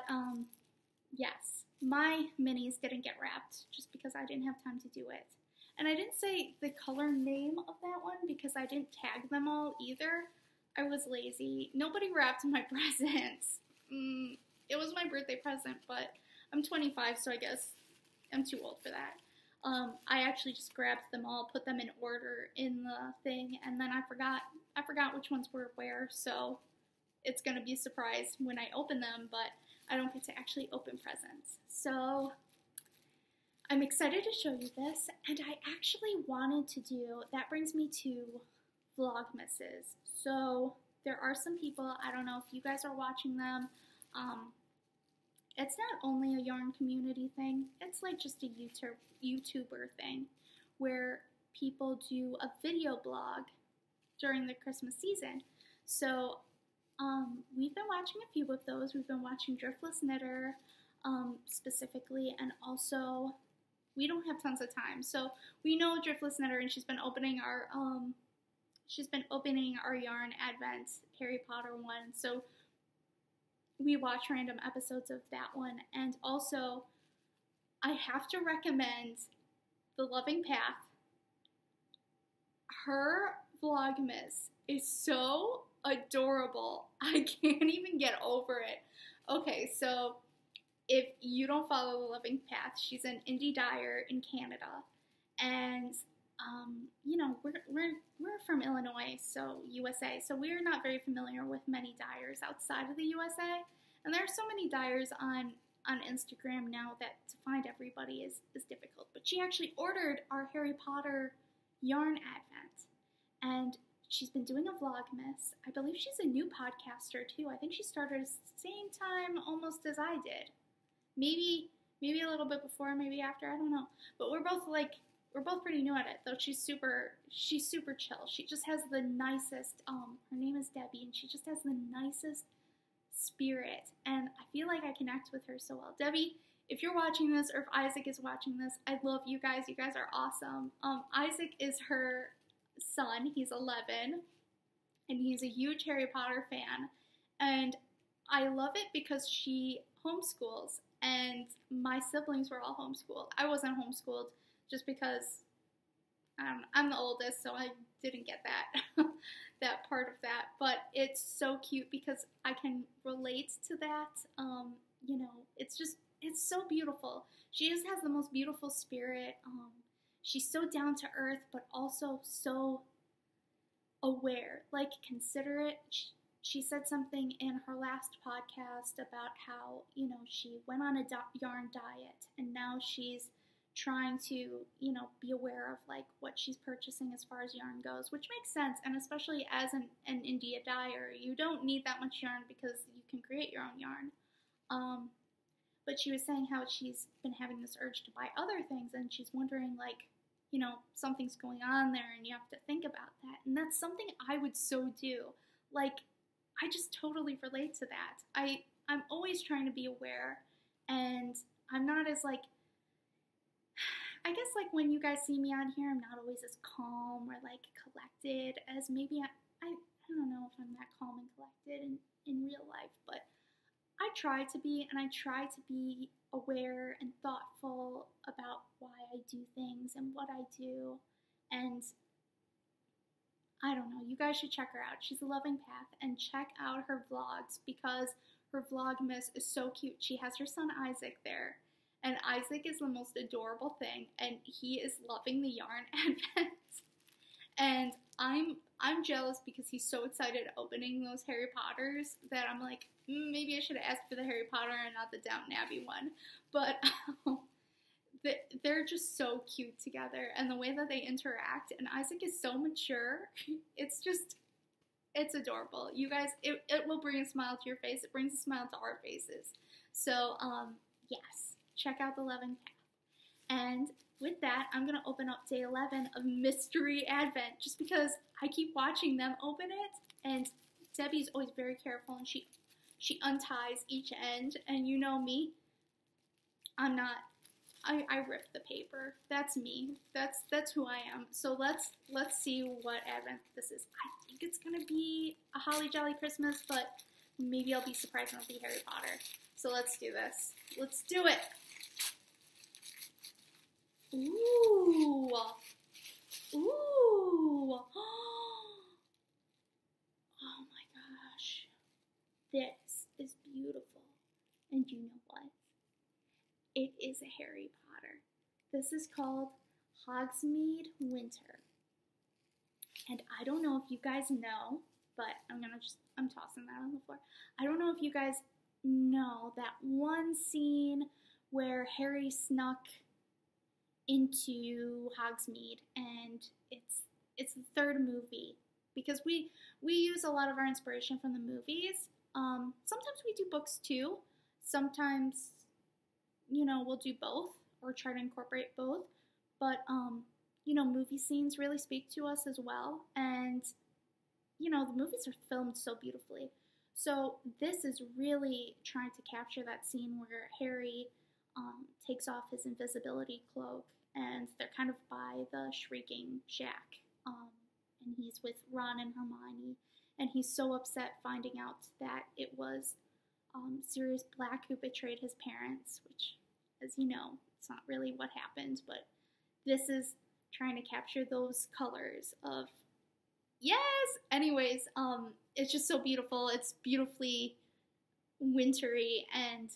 yes, my minis didn't get wrapped just because I didn't have time to do it. And I didn't say the color name of that one because I didn't tag them all either. I was lazy. Nobody wrapped my presents. It was my birthday present, but I'm 25, so I guess I'm too old for that. I actually just grabbed them all, put them in order in the thing, and then I forgot which ones were where, so it's gonna be a surprise when I open them, but I don't get to actually open presents. So I'm excited to show you this, and I actually wanted to do, that brings me to Vlogmases. So there are some people, I don't know if you guys are watching them, it's not only a yarn community thing, it's like just a YouTuber thing where people do a video blog during the Christmas season. So we've been watching a few of those. We've been watching Driftless Knitter specifically, and also we don't have tons of time. So we know Driftless Knitter, and she's been opening our yarn advent Harry Potter one. So we watch random episodes of that one. And also, I have to recommend The Loving Path. Her Vlogmas is so adorable. I can't even get over it. Okay, so if you don't follow The Loving Path, she's an indie dyer in Canada. And, you know, we're from Illinois, so USA, so we're not very familiar with many dyers outside of the USA. And there are so many dyers on Instagram now that to find everybody is difficult. But she actually ordered our Harry Potter yarn advent, and she's been doing a Vlogmas. I believe she's a new podcaster too. I think she started at the same time almost as I did. Maybe a little bit before, maybe after, I don't know. But we're both pretty new at it, though. She's super chill. She just has the nicest, her name is Debbie, and she just has the nicest spirit, and I feel like I connect with her so well. Debbie, if you're watching this, or if Isaac is watching this, I love you guys. You guys are awesome. Isaac is her son. He's 11, and he's a huge Harry Potter fan, and I love it because she homeschools, and my siblings were all homeschooled. I wasn't homeschooled just because I'm the oldest, so I didn't get that that part of that. But it's so cute because I can relate to that. You know, it's so beautiful. She just has the most beautiful spirit. She's so down to earth, but also so aware, like considerate. She said something in her last podcast about how, you know, she went on a yarn diet, and now she's trying to, you know, be aware of like what she's purchasing as far as yarn goes, which makes sense. And especially as an India dyer, you don't need that much yarn because you can create your own yarn. But she was saying how she's been having this urge to buy other things, and she's wondering, like, you know, something's going on there and you have to think about that. And that's something I would so do. Like, I just totally relate to that. I'm always trying to be aware, and I'm not as like, I guess like when you guys see me on here, I'm not always as calm or like collected as maybe I don't know if I'm that calm and collected in real life, but I try to be, and I try to be aware and thoughtful about why I do things and what I do. And I don't know, you guys should check her out. She's a Loving Path, and check out her vlogs because her Vlogmas is so cute. She has her son Isaac there, and Isaac is the most adorable thing, and he is loving the yarn advent. And I'm jealous because he's so excited opening those Harry Potters that I'm like, maybe I should have asked for the Harry Potter and not the Downton Abbey one. But they're just so cute together, and the way that they interact, and Isaac is so mature. It's adorable. You guys, it will bring a smile to your face. It brings a smile to our faces. So, yes, check out the Loving Path. And with that, I'm going to open up day 11 of Mystery Advent, just because I keep watching them open it, and Debbie's always very careful, and she unties each end, and you know me, I rip the paper. That's me. That's who I am. So let's see what Advent this is. I think it's gonna be a Holly Jolly Christmas, but maybe I'll be surprised when it'll be Harry Potter. So let's do this. Let's do it. Ooh. Ooh. Oh my gosh. This is beautiful. And you know what? It is a Harry Potter. This is called Hogsmeade Winter. And I don't know if you guys know, but I'm tossing that on the floor. I don't know if you guys know that one scene where Harry snuck into Hogsmeade, and it's the third movie, because we use a lot of our inspiration from the movies. Sometimes we do books too. Sometimes, we'll do both or try to incorporate both. But, movie scenes really speak to us as well. And, the movies are filmed so beautifully. So this is really trying to capture that scene where Harry takes off his invisibility cloak, and they're kind of by the Shrieking Shack. And he's with Ron and Hermione. And he's so upset finding out that it was Sirius Black who betrayed his parents, which, as you know, it's not really what happened, but this is trying to capture those colors of, yes! Anyways, it's just so beautiful. It's beautifully wintry, and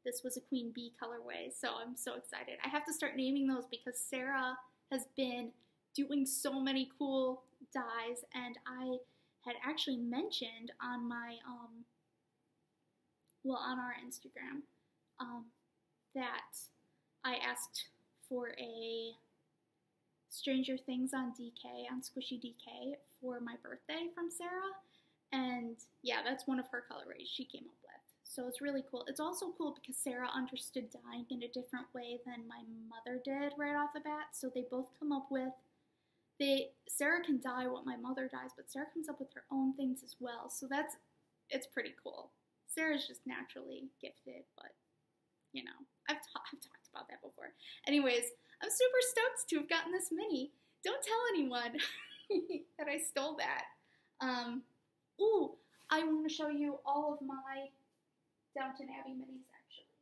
this was a Queen Bee colorway, so I'm so excited. I have to start naming those because Sarah has been doing so many cool dyes, and I had actually mentioned on my, on our Instagram, that I asked for a Stranger Things on DK, on Squishy DK, for my birthday from Sarah, and yeah, that's one of her colorways she came up with. So it's really cool. It's also cool because Sarah understood dyeing in a different way than my mother did right off the bat, so they both come up with, Sarah can dye what my mother dyes, but Sarah comes up with her own things as well, so it's pretty cool. Sarah's just naturally gifted, but, I've talked about that before. Anyways, I'm super stoked to have gotten this mini. Don't tell anyone that I stole that. Ooh, I want to show you all of my Downton Abbey minis, actually.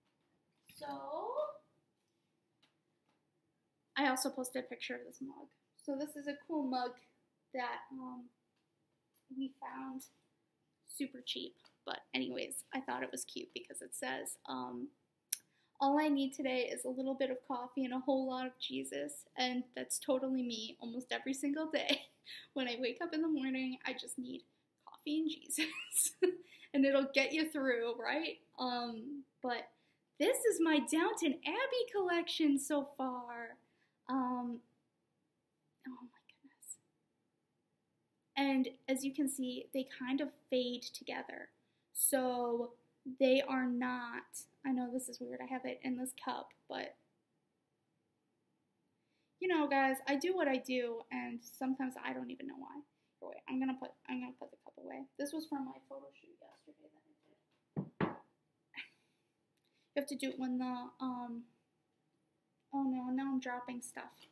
So, I also posted a picture of this mug. So this is a cool mug that we found super cheap. But anyways, I thought it was cute because it says, all I need today is a little bit of coffee and a whole lot of Jesus. And that's totally me almost every single day. When I wake up in the morning, I just need coffee and Jesus. And it'll get you through, right? But this is my Downton Abbey collection so far. Oh my goodness. And as you can see, they kind of fade together. So they are not, I know this is weird, I have it in this cup, but guys, I do what I do, and sometimes I don't even know why. Here, wait, I'm gonna put the cup away. This was from my photo shoot yesterday that I did. You have to do it when the oh no, now I'm dropping stuff.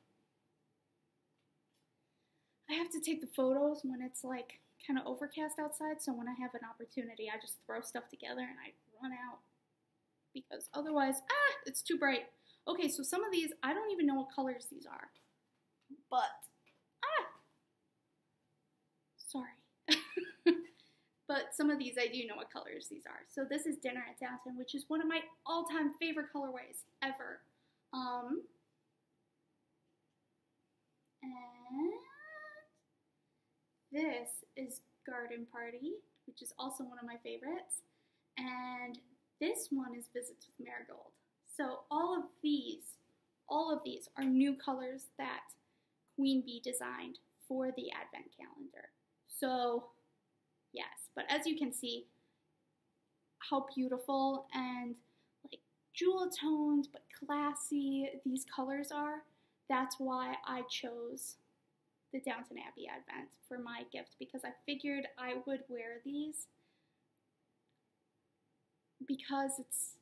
I have to take the photos when it's like kind of overcast outside, so when I have an opportunity, I just throw stuff together and I run out, because otherwise, it's too bright. Okay, so some of these, I don't even know what colors these are, but, sorry. But some of these, I do know what colors these are. So this is Dinner at Downton, which is one of my all-time favorite colorways ever. And This is Garden Party, which is also one of my favorites. And this one is Visits with Marigold. So all of these are new colors that Queen Bee designed for the Advent calendar. So yes, but as you can see, how beautiful and like jewel toned but classy these colors are. That's why I chose the Downton Abbey Advent for my gift, because I figured I would wear these because it's,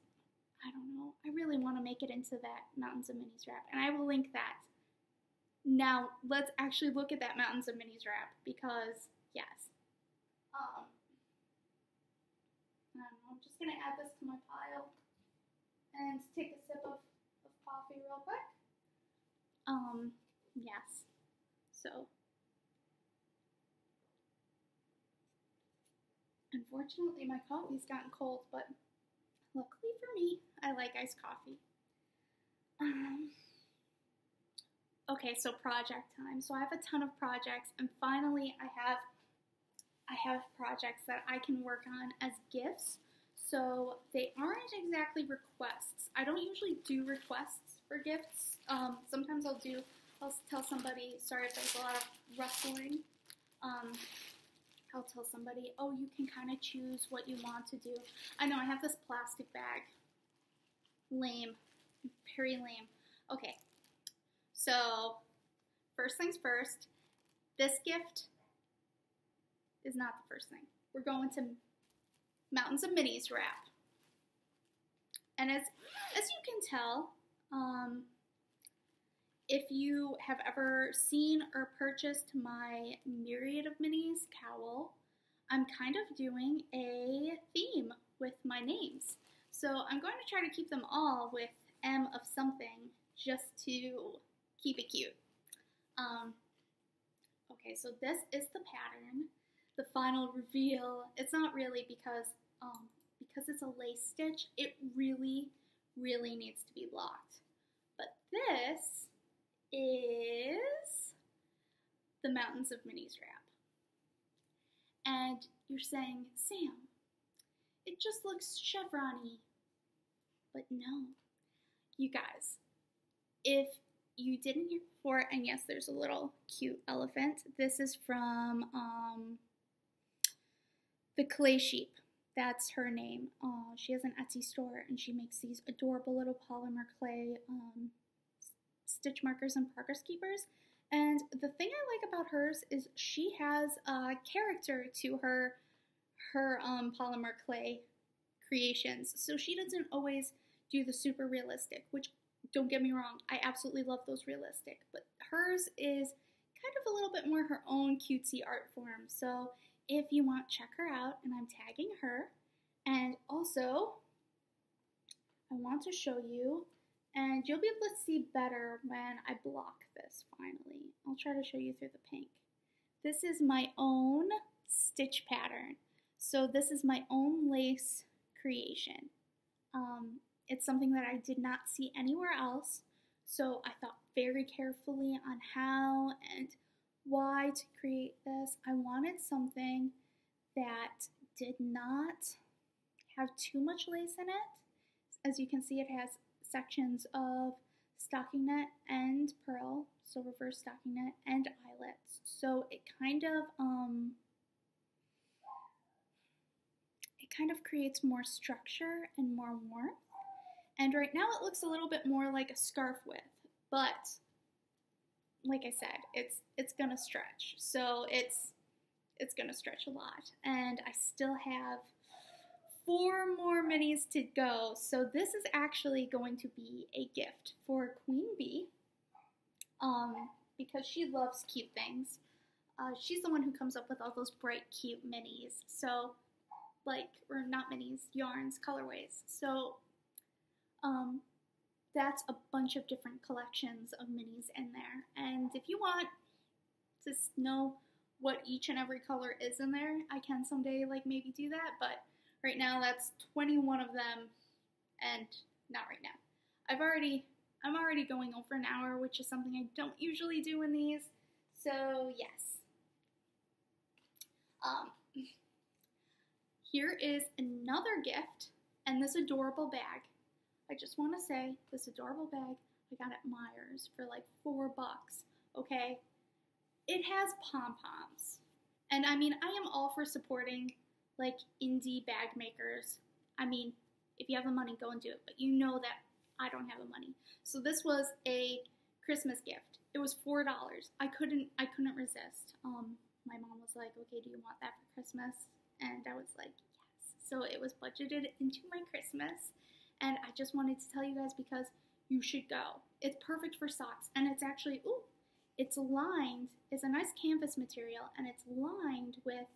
I don't know, I really want to make it into that Mountains of Minis wrap, and I will link that. Now, let's actually look at that Mountains of Minis wrap, because, yes. I don't know, I'm just going to add this to my pile and take a sip of coffee real quick. Yes. So, unfortunately, my coffee's gotten cold, but luckily for me, I like iced coffee. Okay, so project time. So I have a ton of projects, and finally I have projects that I can work on as gifts. So they aren't exactly requests. I don't usually do requests for gifts. Sometimes I'll tell somebody, sorry if there's a lot of rustling. I'll tell somebody, oh, you can kind of choose what you want to do. I know, I have this plastic bag. Lame. Very lame. Okay. So, first things first, this gift is not the first thing. We're going to Mountains of Minis wrap. And as you can tell, if you have ever seen or purchased my Myriad of Minis cowl, I'm kind of doing a theme with my names. So I'm going to try to keep them all with M of something just to keep it cute. Okay, so this is the pattern. The final reveal, it's not really because it's a lace stitch, it really, really needs to be blocked. But this is the Mountains of Minis wrap. And you're saying, Sam, it just looks chevron-y. But no, you guys, if you didn't hear before, and yes, there's a little cute elephant. This is from the Clay Sheep. That's her name. She has an Etsy store, and she makes these adorable little polymer clay stitch markers and progress keepers. And the thing I like about hers is she has a character to her polymer clay creations. So she doesn't always do the super realistic, which, don't get me wrong, I absolutely love those realistic. But hers is kind of a little bit more her own cutesy art form. So if you want, check her out, and I'm tagging her. And also, I want to show you, and you'll be able to see better when I block this finally. I'll try to show you through the pink. This is my own stitch pattern. So this is my own lace creation. It's something that I did not see anywhere else. So I thought very carefully on how and why to create this. I wanted something that did not have too much lace in it. As you can see, it has sections of stockinette and pearl, so reverse stockinette and eyelets. So it kind of creates more structure and more warmth. And right now it looks a little bit more like a scarf width, but like I said, it's gonna stretch. So it's gonna stretch a lot. And I still have 4 more minis to go. So this is actually going to be a gift for Queen Bee, because she loves cute things. She's the one who comes up with all those bright, cute minis. So, or not minis, yarns, colorways. So, that's a bunch of different collections of minis in there. And if you want to know what each and every color is in there, I can someday maybe do that, but right now that's 21 of them, and not right now. I'm already going over an hour, which is something I don't usually do in these. So yes. Here is another gift and this adorable bag. I just want to say, this adorable bag I got at Meijer's for like $4, okay? It has pom-poms. And I mean, I am all for supporting like indie bag makers. I mean, if you have the money, go and do it. But you know that I don't have the money. So this was a Christmas gift. It was $4. I couldn't resist. My mom was like, okay, do you want that for Christmas? And I was like, yes. So it was budgeted into my Christmas. And I just wanted to tell you guys because you should go. It's perfect for socks. And it's actually, ooh, it's lined. It's a nice canvas material. And it's lined with,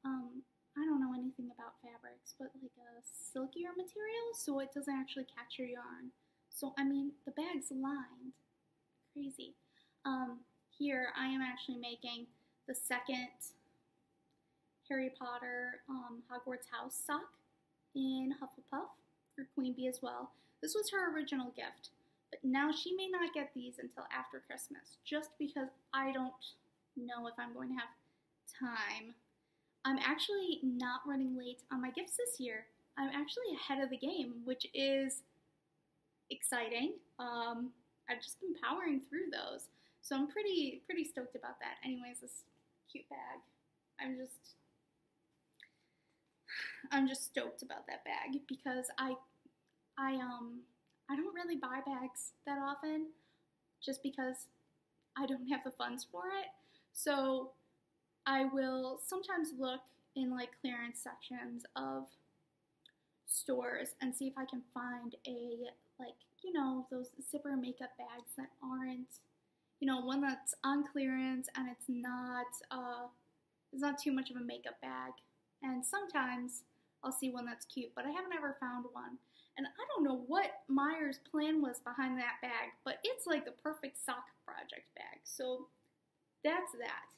I don't know anything about fabrics, but like a silkier material. So it doesn't actually catch your yarn. So, I mean, the bag's lined. Crazy. Here I am actually making the second Harry Potter Hogwarts house sock in Hufflepuff for Queen Bee as well. This was her original gift, but now she may not get these until after Christmas, just because I don't know if I'm going to have time. I'm actually not running late on my gifts this year. I'm actually ahead of the game, which is exciting. I've just been powering through those. So I'm pretty stoked about that. Anyways, this cute bag. I'm just stoked about that bag because I don't really buy bags that often just because I don't have the funds for it. So I will sometimes look in like clearance sections of stores and see if I can find a, like, you know, those zipper makeup bags that aren't, you know, one that's on clearance and it's not too much of a makeup bag. And sometimes I'll see one that's cute, but I haven't ever found one. And I don't know what Meijer's plan was behind that bag, but it's like the perfect sock project bag. So that's that.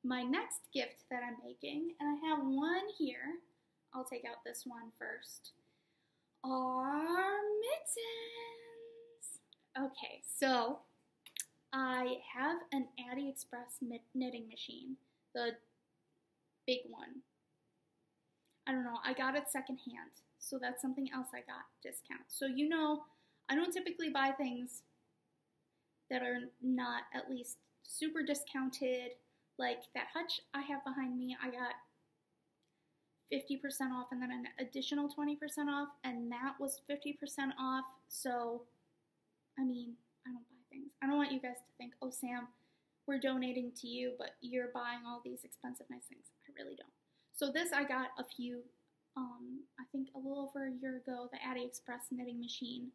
My next gift that I'm making, and I have one here, I'll take out this one first, are mittens. Okay, so I have an AliExpress knitting machine, the big one. I don't know, I got it secondhand, so that's something else I got discount. So you know, I don't typically buy things that are not at least super discounted. Like that hutch I have behind me, I got 50% off and then an additional 20% off, and that was 50% off. So, I mean, I don't buy things. I don't want you guys to think, oh, Sam, we're donating to you, but you're buying all these expensive, nice things. I really don't. So this I got a few, I think a little over a year ago, the AliExpress knitting machine.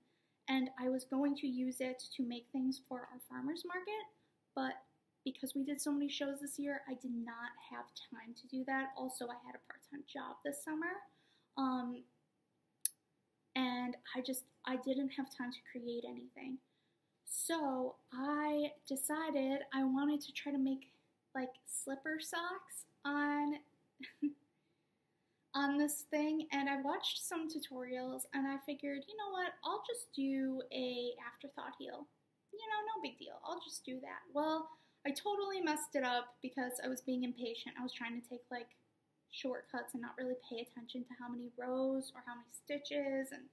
And I was going to use it to make things for our farmer's market, but because we did so many shows this year, I did not have time to do that. Also, I had a part-time job this summer, and I didn't have time to create anything. So I decided I wanted to try to make like slipper socks on on this thing, and I watched some tutorials, and I figured, you know what, I'll just do a afterthought heel. You know, no big deal. I'll just do that. Well, I totally messed it up because I was being impatient. I was trying to take like shortcuts and not really pay attention to how many rows or how many stitches and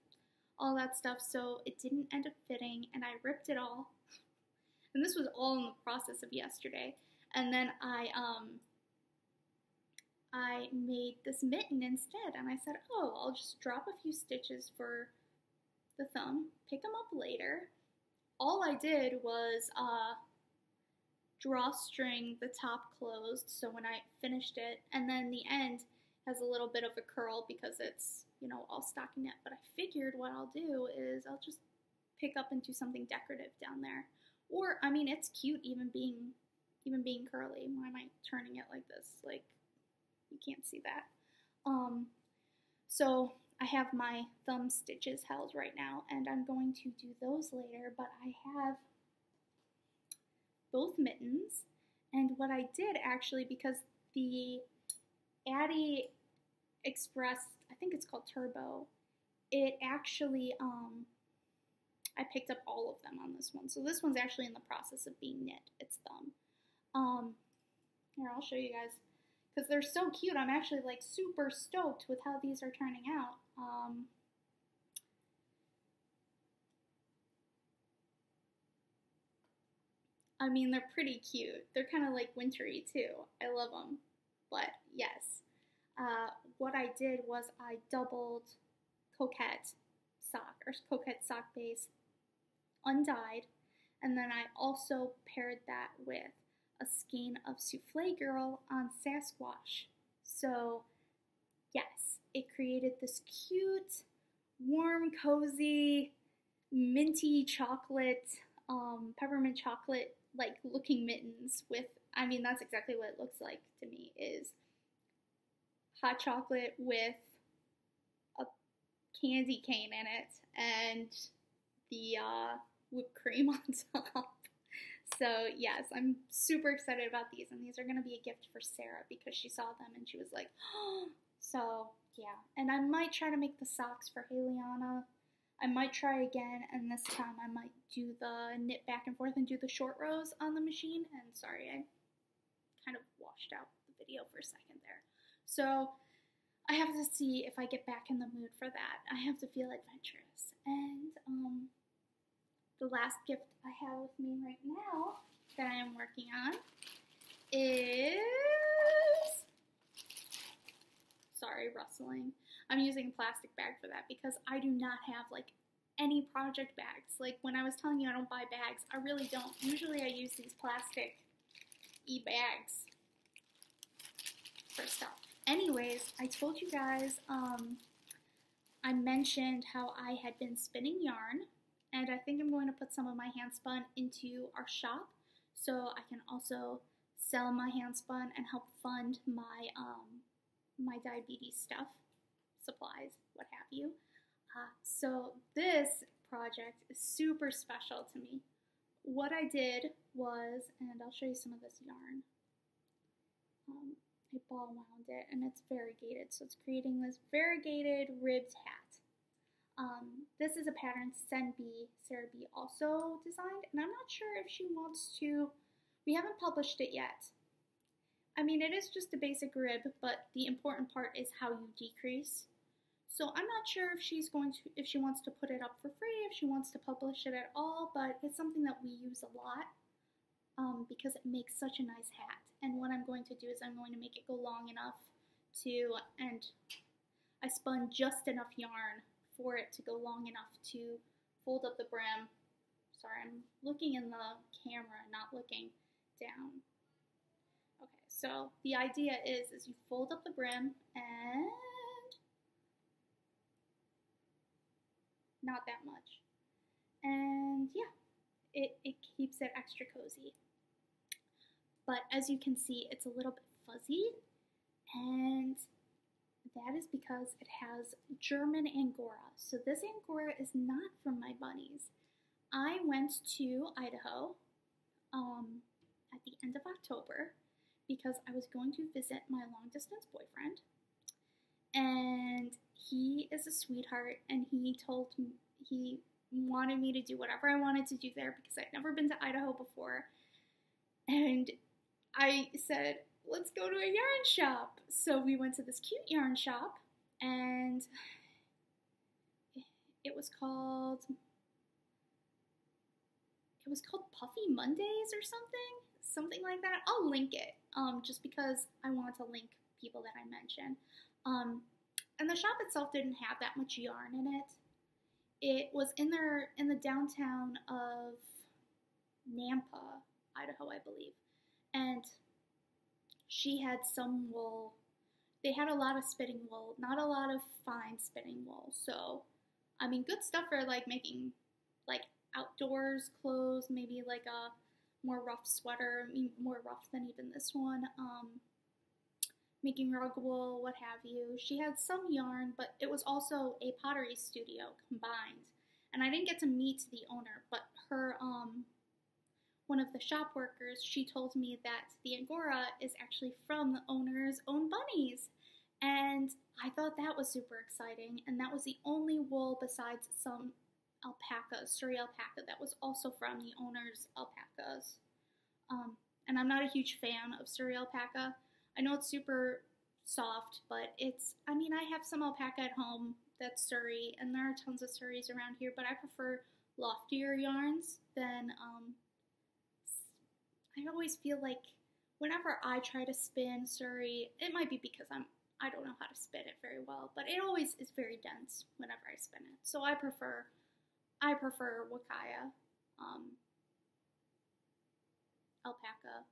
all that stuff. So it didn't end up fitting, and I ripped it all. And this was all in the process of yesterday. And then I made this mitten instead, and I said, oh, I'll just drop a few stitches for the thumb, pick them up later. All I did was drawstring the top closed, so when I finished it, and then the end has a little bit of a curl because it's, you know, all stockinette. But I figured what I'll do is I'll just pick up into something decorative down there. Or, I mean, it's cute even being curly. Why am I turning it like this? Like, you can't see that. So I have my thumb stitches held right now, and I'm going to do those later, but I have both mittens. And what I did actually, because the AliExpress, I think it's called Turbo, it actually, I picked up all of them on this one. So this one's actually in the process of being knit. It's thumb. Here, I'll show you guys, because they're so cute. I'm actually like super stoked with how these are turning out. I mean, they're pretty cute. They're kind of like wintry too. I love them. But yes, what I did was I doubled coquette sock or coquette sock base undyed, and then I also paired that with a skein of Souffle Girl on Sasquatch. So yes, it created this cute, warm, cozy, minty chocolate, peppermint chocolate like looking mittens with, I mean, that's exactly what it looks like to me, is hot chocolate with a candy cane in it and the whipped cream on top. So yes, I'm super excited about these, and these are going to be a gift for Sarah because she saw them and she was like, oh. So yeah, and I might try to make the socks for Haliana. I might try again, and this time I might do the knit back and forth and do the short rows on the machine. And sorry, I kind of washed out the video for a second there. So I have to see if I get back in the mood for that. I have to feel adventurous. And the last gift I have with me right now that I am working on is, sorry, rustling. I'm using a plastic bag for that because I do not have like any project bags. Like when I was telling you I don't buy bags, I really don't. Usually I use these plastic e-bags for stuff. Anyways, I told you guys, I mentioned how I had been spinning yarn, and I think I'm going to put some of my hand spun into our shop so I can also sell my hand spun and help fund my my diabetes stuff, supplies, what have you. So this project is super special to me. What I did was, and I'll show you some of this yarn. I ball wound it, and it's variegated, so it's creating this variegated ribbed hat. This is a pattern Sarah B also designed, and I'm not sure if she wants to, we haven't published it yet. I mean, it is just a basic rib, but the important part is how you decrease. So I'm not sure if if she wants to put it up for free, if she wants to publish it at all, but it's something that we use a lot because it makes such a nice hat. And what I'm going to do is I'm going to make it go long enough and I spun just enough yarn for it to go long enough to fold up the brim. Sorry, I'm looking in the camera, not looking down. Okay, so the idea is you fold up the brim and not that much. And yeah, it keeps it extra cozy. But as you can see, it's a little bit fuzzy, and that is because it has German angora. So this angora is not from my bunnies. I went to Idaho at the end of October because I was going to visit my long-distance boyfriend, and he is a sweetheart, and he told me he wanted me to do whatever I wanted to do there because I'd never been to Idaho before, and I said, let's go to a yarn shop. So we went to this cute yarn shop, and it was called Puffy Mondays or something like that. I'll link it, just because I want to link people that I mention. And the shop itself didn't have that much yarn in it. It was in the downtown of Nampa, Idaho, I believe. And she had some wool. They had a lot of spinning wool, not a lot of fine spinning wool. So, I mean, good stuff for like making like outdoors clothes, maybe like a more rough sweater, more rough than even this one. Making rug wool, what have you. She had some yarn, but it was also a pottery studio combined. And I didn't get to meet the owner, but her, one of the shop workers, she told me that the angora is actually from the owner's own bunnies. And I thought that was super exciting. And that was the only wool besides some alpacas, Surrey alpaca, that was also from the owner's alpacas. and I'm not a huge fan of Surrey alpaca. I know it's super soft, but it's, I mean, I have some alpaca at home that's Surrey, and there are tons of Surreys around here, but I prefer loftier yarns than, I always feel like whenever I try to spin Surrey, it might be because I don't know how to spin it very well, but it always is very dense whenever I spin it. So I prefer Wakaya alpaca.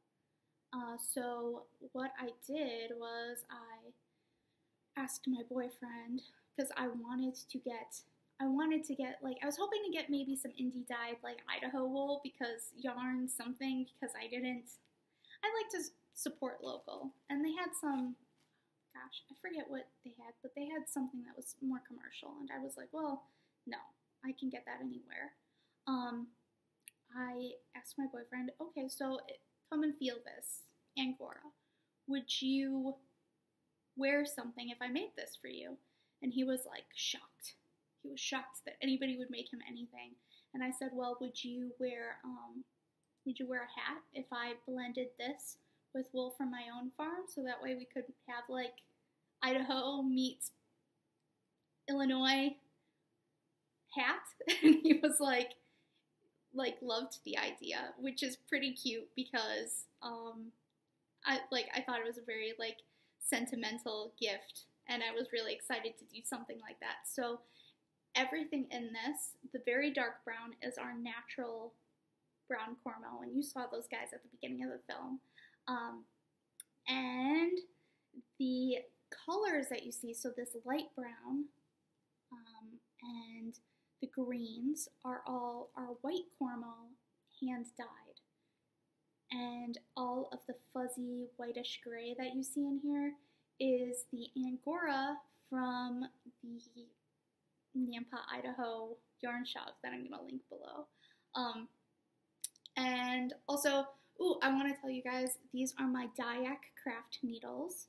So what I did was I asked my boyfriend, because I wanted to get like, I was hoping to get maybe some indie dyed like Idaho wool because yarn something, because I like to support local, and they had some, gosh, I forget what they had, but they had something that was more commercial, and I was like, well, no, I can get that anywhere. I asked my boyfriend, okay, so come and feel this, angora. Would you wear something if I made this for you? And he was like shocked. He was shocked that anybody would make him anything. And I said, well, would you wear a hat if I blended this with wool from my own farm, so that way we could have like Idaho meets Illinois hat? And he was like loved the idea, which is pretty cute because I thought it was a very like sentimental gift, and I was really excited to do something like that. So everything in this, the very dark brown is our natural brown cormo, and you saw those guys at the beginning of the film. And the colors that you see, so this light brown and the greens are all our white cormo, hand dyed. And all of the fuzzy whitish gray that you see in here is the angora from the Nampa, Idaho yarn shop that I'm going to link below. And also, I want to tell you guys, these are my Dayak craft needles.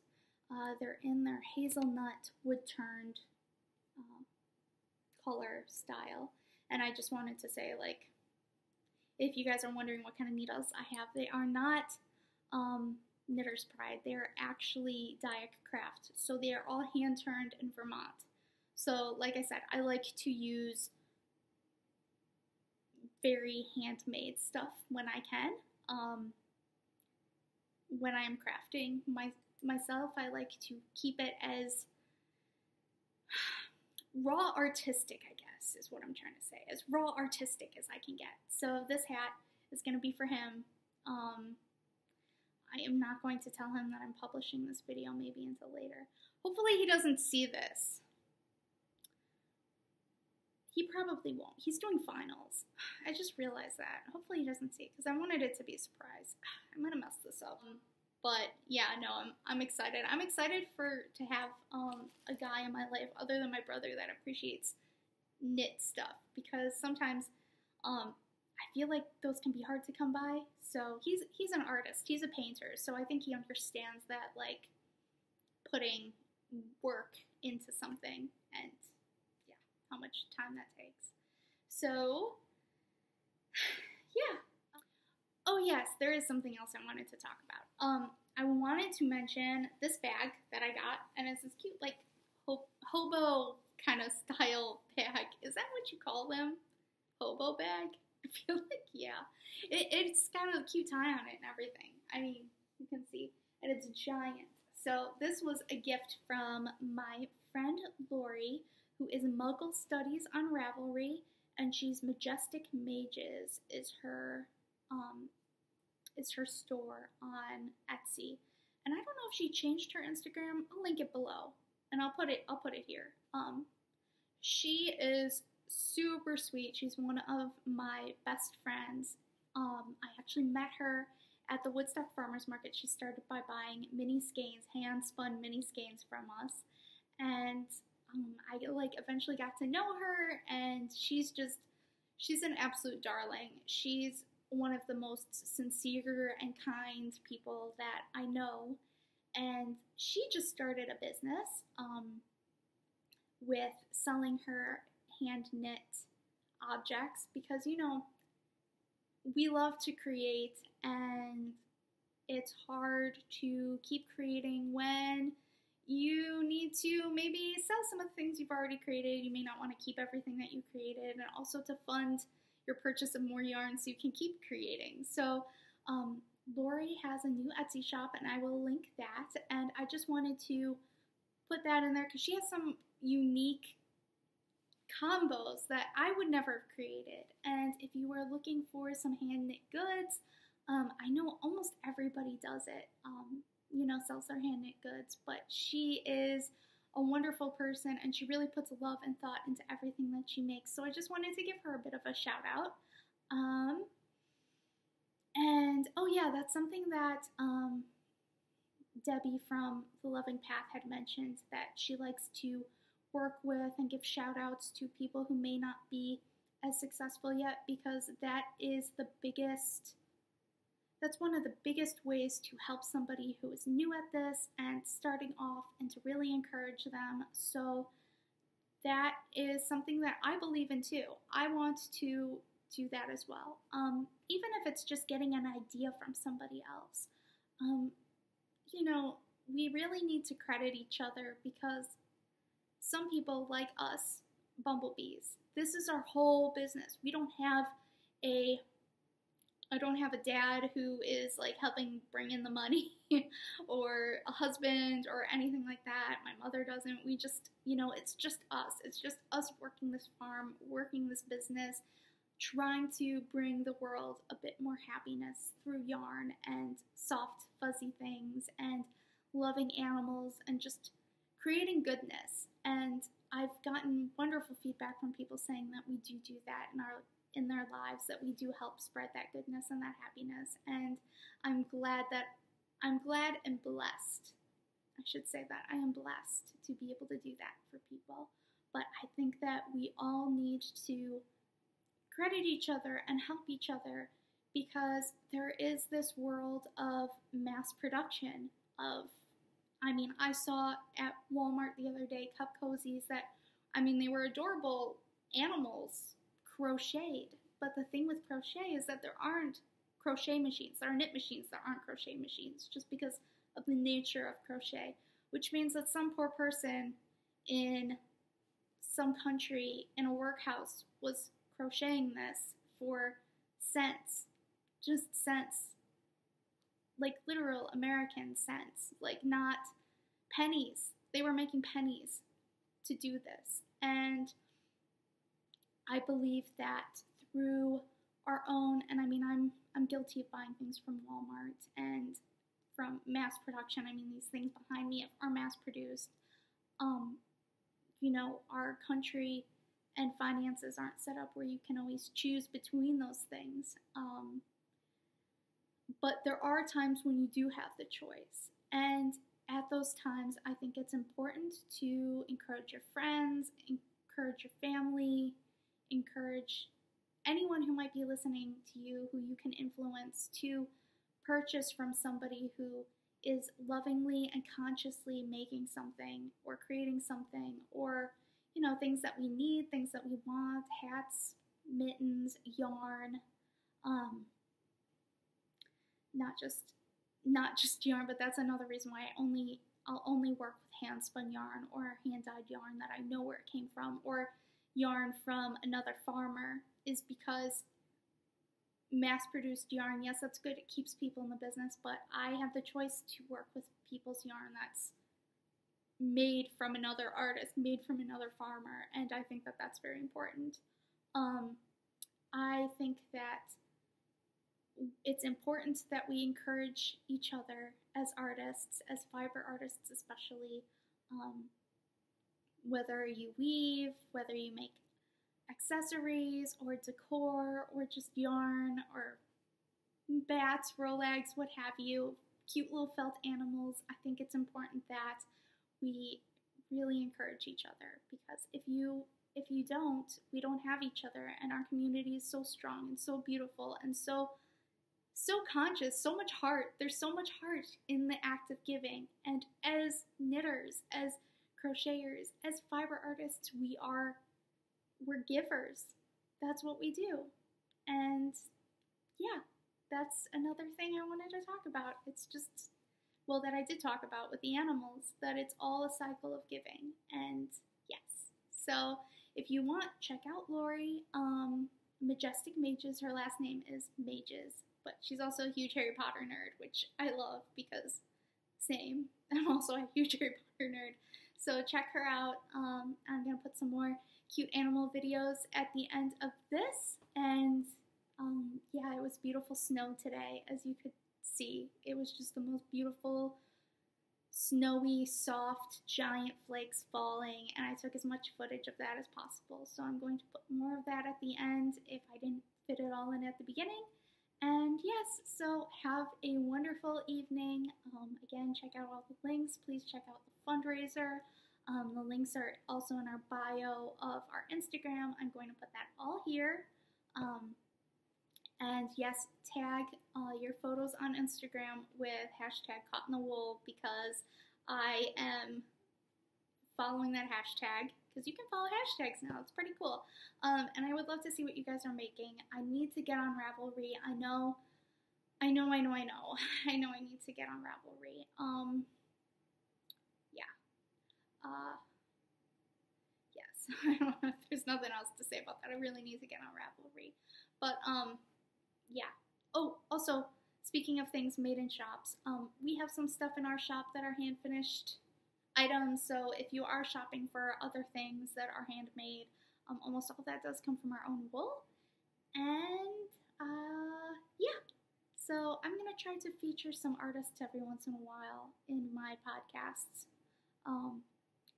They're in their hazelnut wood-turned color style. And I just wanted to say, like, if you guys are wondering what kind of needles I have, they are not Knitter's Pride. They're actually Dayak craft. So they are all hand-turned in Vermont. So, like I said, I like to use very handmade stuff when I can. When I am crafting myself, I like to keep it as raw artistic, I guess, is what I'm trying to say. As raw artistic as I can get. So this hat is going to be for him. I am not going to tell him that I'm publishing this video maybe until later. Hopefully he doesn't see this. He probably won't. He's doing finals. I just realized that. Hopefully he doesn't see it, because I wanted it to be a surprise. I'm going to mess this up. But yeah, no, I'm excited. I'm excited to have a guy in my life other than my brother that appreciates knit stuff, because sometimes I feel like those can be hard to come by. So he's an artist. He's a painter. So I think he understands that, like, putting work into something and how much time that takes. So, yeah. Oh yes, there is something else I wanted to talk about. I wanted to mention this bag that I got, and it's this cute, like, hobo kind of style bag. Is that what you call them? Hobo bag? I feel like, yeah. It's got a cute tie on it and everything. I mean, you can see, and it's giant. So this was a gift from my friend Lori, who is Muggle Studies on Ravelry, and she's Majestic Mages is her store on Etsy. And I don't know if she changed her Instagram. I'll link it below, and I'll put it here. She is super sweet. She's one of my best friends. I actually met her at the Woodstock Farmers Market. She started by buying mini skeins, hand-spun mini skeins from us, and I eventually got to know her, and she's an absolute darling. She's one of the most sincere and kind people that I know, and she just started a business with selling her hand knit objects, because, you know, we love to create, and It's hard to keep creating when you need to maybe sell some of the things you've already created. You may not want to keep everything that you created, and also to fund your purchase of more yarn so you can keep creating. So Lori has a new Etsy shop, and I will link that. And I just wanted to put that in there because she has some unique combos that I would never have created. And if you are looking for some hand knit goods, I know almost everybody does it, sells their hand knit goods, but she is a wonderful person, and she really puts love and thought into everything that she makes. So I just wanted to give her a bit of a shout out. And oh yeah, that's something that Debbie from The Loving Path had mentioned, that she likes to work with and give shout outs to people who may not be as successful yet, because that's one of the biggest ways to help somebody who is new at this and starting off, and to really encourage them. So that is something that I believe in too. I want to do that as well. Even if it's just getting an idea from somebody else. We really need to credit each other, because some people like us, bumblebees, this is our whole business. I don't have a dad who is like helping bring in the money or a husband or anything like that. My mother doesn't. We just, it's just us. It's just us working this farm, working this business, trying to bring the world a bit more happiness through yarn and soft, fuzzy things and loving animals and just creating goodness. And I've gotten wonderful feedback from people saying that we do that in their lives, that we do help spread that goodness and that happiness. And I'm glad and blessed. I should say that I am blessed to be able to do that for people. But I think that we all need to credit each other and help each other, because there is this world of mass production of, I saw at Walmart the other day cup cozies that, they were adorable animals crocheted. But the thing with crochet is that there aren't crochet machines. There are knit machines. There aren't crochet machines, just because of the nature of crochet, which means that some poor person in some country in a workhouse was crocheting this for cents, just cents, like literal American cents, like not pennies. They were making pennies to do this. And I believe that through our own, and I'm guilty of buying things from Walmart and from mass production. These things behind me are mass produced. Our country and finances aren't set up where you can always choose between those things. But there are times when you do have the choice. And at those times, I think it's important to encourage your friends, encourage your family, encourage anyone who might be listening to you, who you can influence, to purchase from somebody who is lovingly and consciously making something or creating something, or things that we need, things that we want, hats, mittens, yarn, not just yarn, but that's another reason why I'll only work with hand spun yarn or hand dyed yarn that I know where it came from, or yarn from another farmer, is because mass-produced yarn, yes, that's good, it keeps people in the business, but I have the choice to work with people's yarn that's made from another artist, made from another farmer, and I think that that's very important. I think that it's important that we encourage each other as artists, as fiber artists especially, whether you weave, whether you make accessories or decor or just yarn or bats, rolegs, what have you, cute little felt animals. I think it's important that we really encourage each other, because if you don't, we don't have each other, and our community is so strong and so beautiful and so conscious, so much heart. There's so much heart in the act of giving, and as knitters, as crocheters, as fiber artists, we're givers. That's what we do. And yeah, that's another thing I wanted to talk about. It's just, well, that I did talk about with the animals, that it's all a cycle of giving. And yes, so if you want, check out Lori. Majestic Mages, her last name is Mages, but she's also a huge Harry Potter nerd, which I love because same, I'm also a huge Harry Potter nerd. So check her out. I'm going to put some more cute animal videos at the end of this. And yeah, it was beautiful snow today, as you could see. It was just the most beautiful, snowy, soft, giant flakes falling, and I took as much footage of that as possible. So I'm going to put more of that at the end if I didn't fit it all in at the beginning. And yes, so have a wonderful evening. Again, check out all the links. Please check out the fundraiser. The links are also in our bio of our Instagram. I'm going to put that all here. And yes, tag your photos on Instagram with hashtag caught in the wool, because I am following that hashtag, because you can follow hashtags now. It's pretty cool. And I would love to see what you guys are making. I need to get on Ravelry. I know I need to get on Ravelry. Yeah. Yes. I don't know if there's nothing else to say about that. I really need to get on Ravelry. But, yeah. Oh, also, speaking of things made in shops, we have some stuff in our shop that are hand-finished items, so if you are shopping for other things that are handmade, almost all of that does come from our own wool. And, yeah. So I'm going to try to feature some artists every once in a while in my podcasts.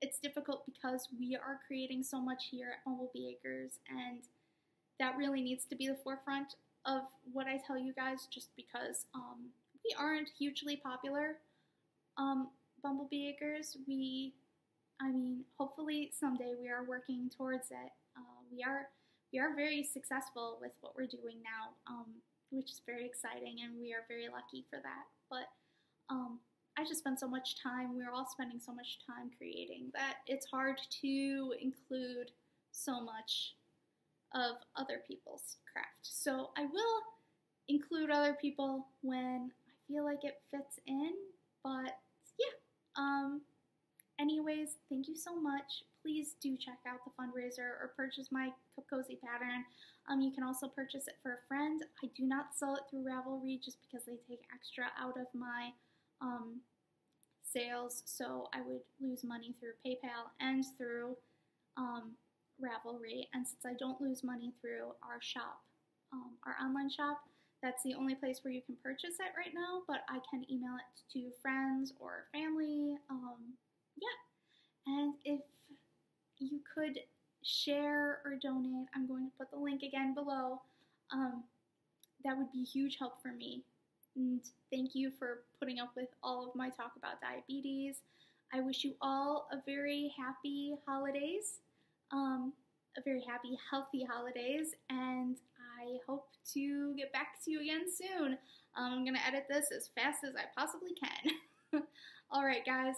It's difficult because we are creating so much here at Bumblebee Acres, and that really needs to be the forefront of what I tell you guys, just because we aren't hugely popular. Bumblebee Acres, hopefully someday we are working towards it. We are very successful with what we're doing now, which is very exciting, and we are very lucky for that. But I just spend so much time, we're all spending so much time creating, that it's hard to include so much of other people's craft. So I will include other people when I feel like it fits in, but yeah. Anyways, thank you so much. Please do check out the fundraiser or purchase my Cozy pattern. You can also purchase it for a friend. I do not sell it through Ravelry just because they take extra out of my sales, so I would lose money through PayPal and through Ravelry, and since I don't lose money through our shop, our online shop, that's the only place where you can purchase it right now, but I can email it to friends or family. Yeah, and if you could share or donate, I'm going to put the link again below. That would be a huge help for me, and thank you for putting up with all of my talk about diabetes. I wish you all a very happy holidays. A very happy, healthy holidays, and I hope to get back to you again soon. I'm going to edit this as fast as I possibly can. Alright guys,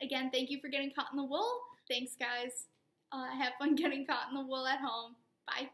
again, thank you for getting caught in the wool. Thanks guys. Have fun getting caught in the wool at home. Bye.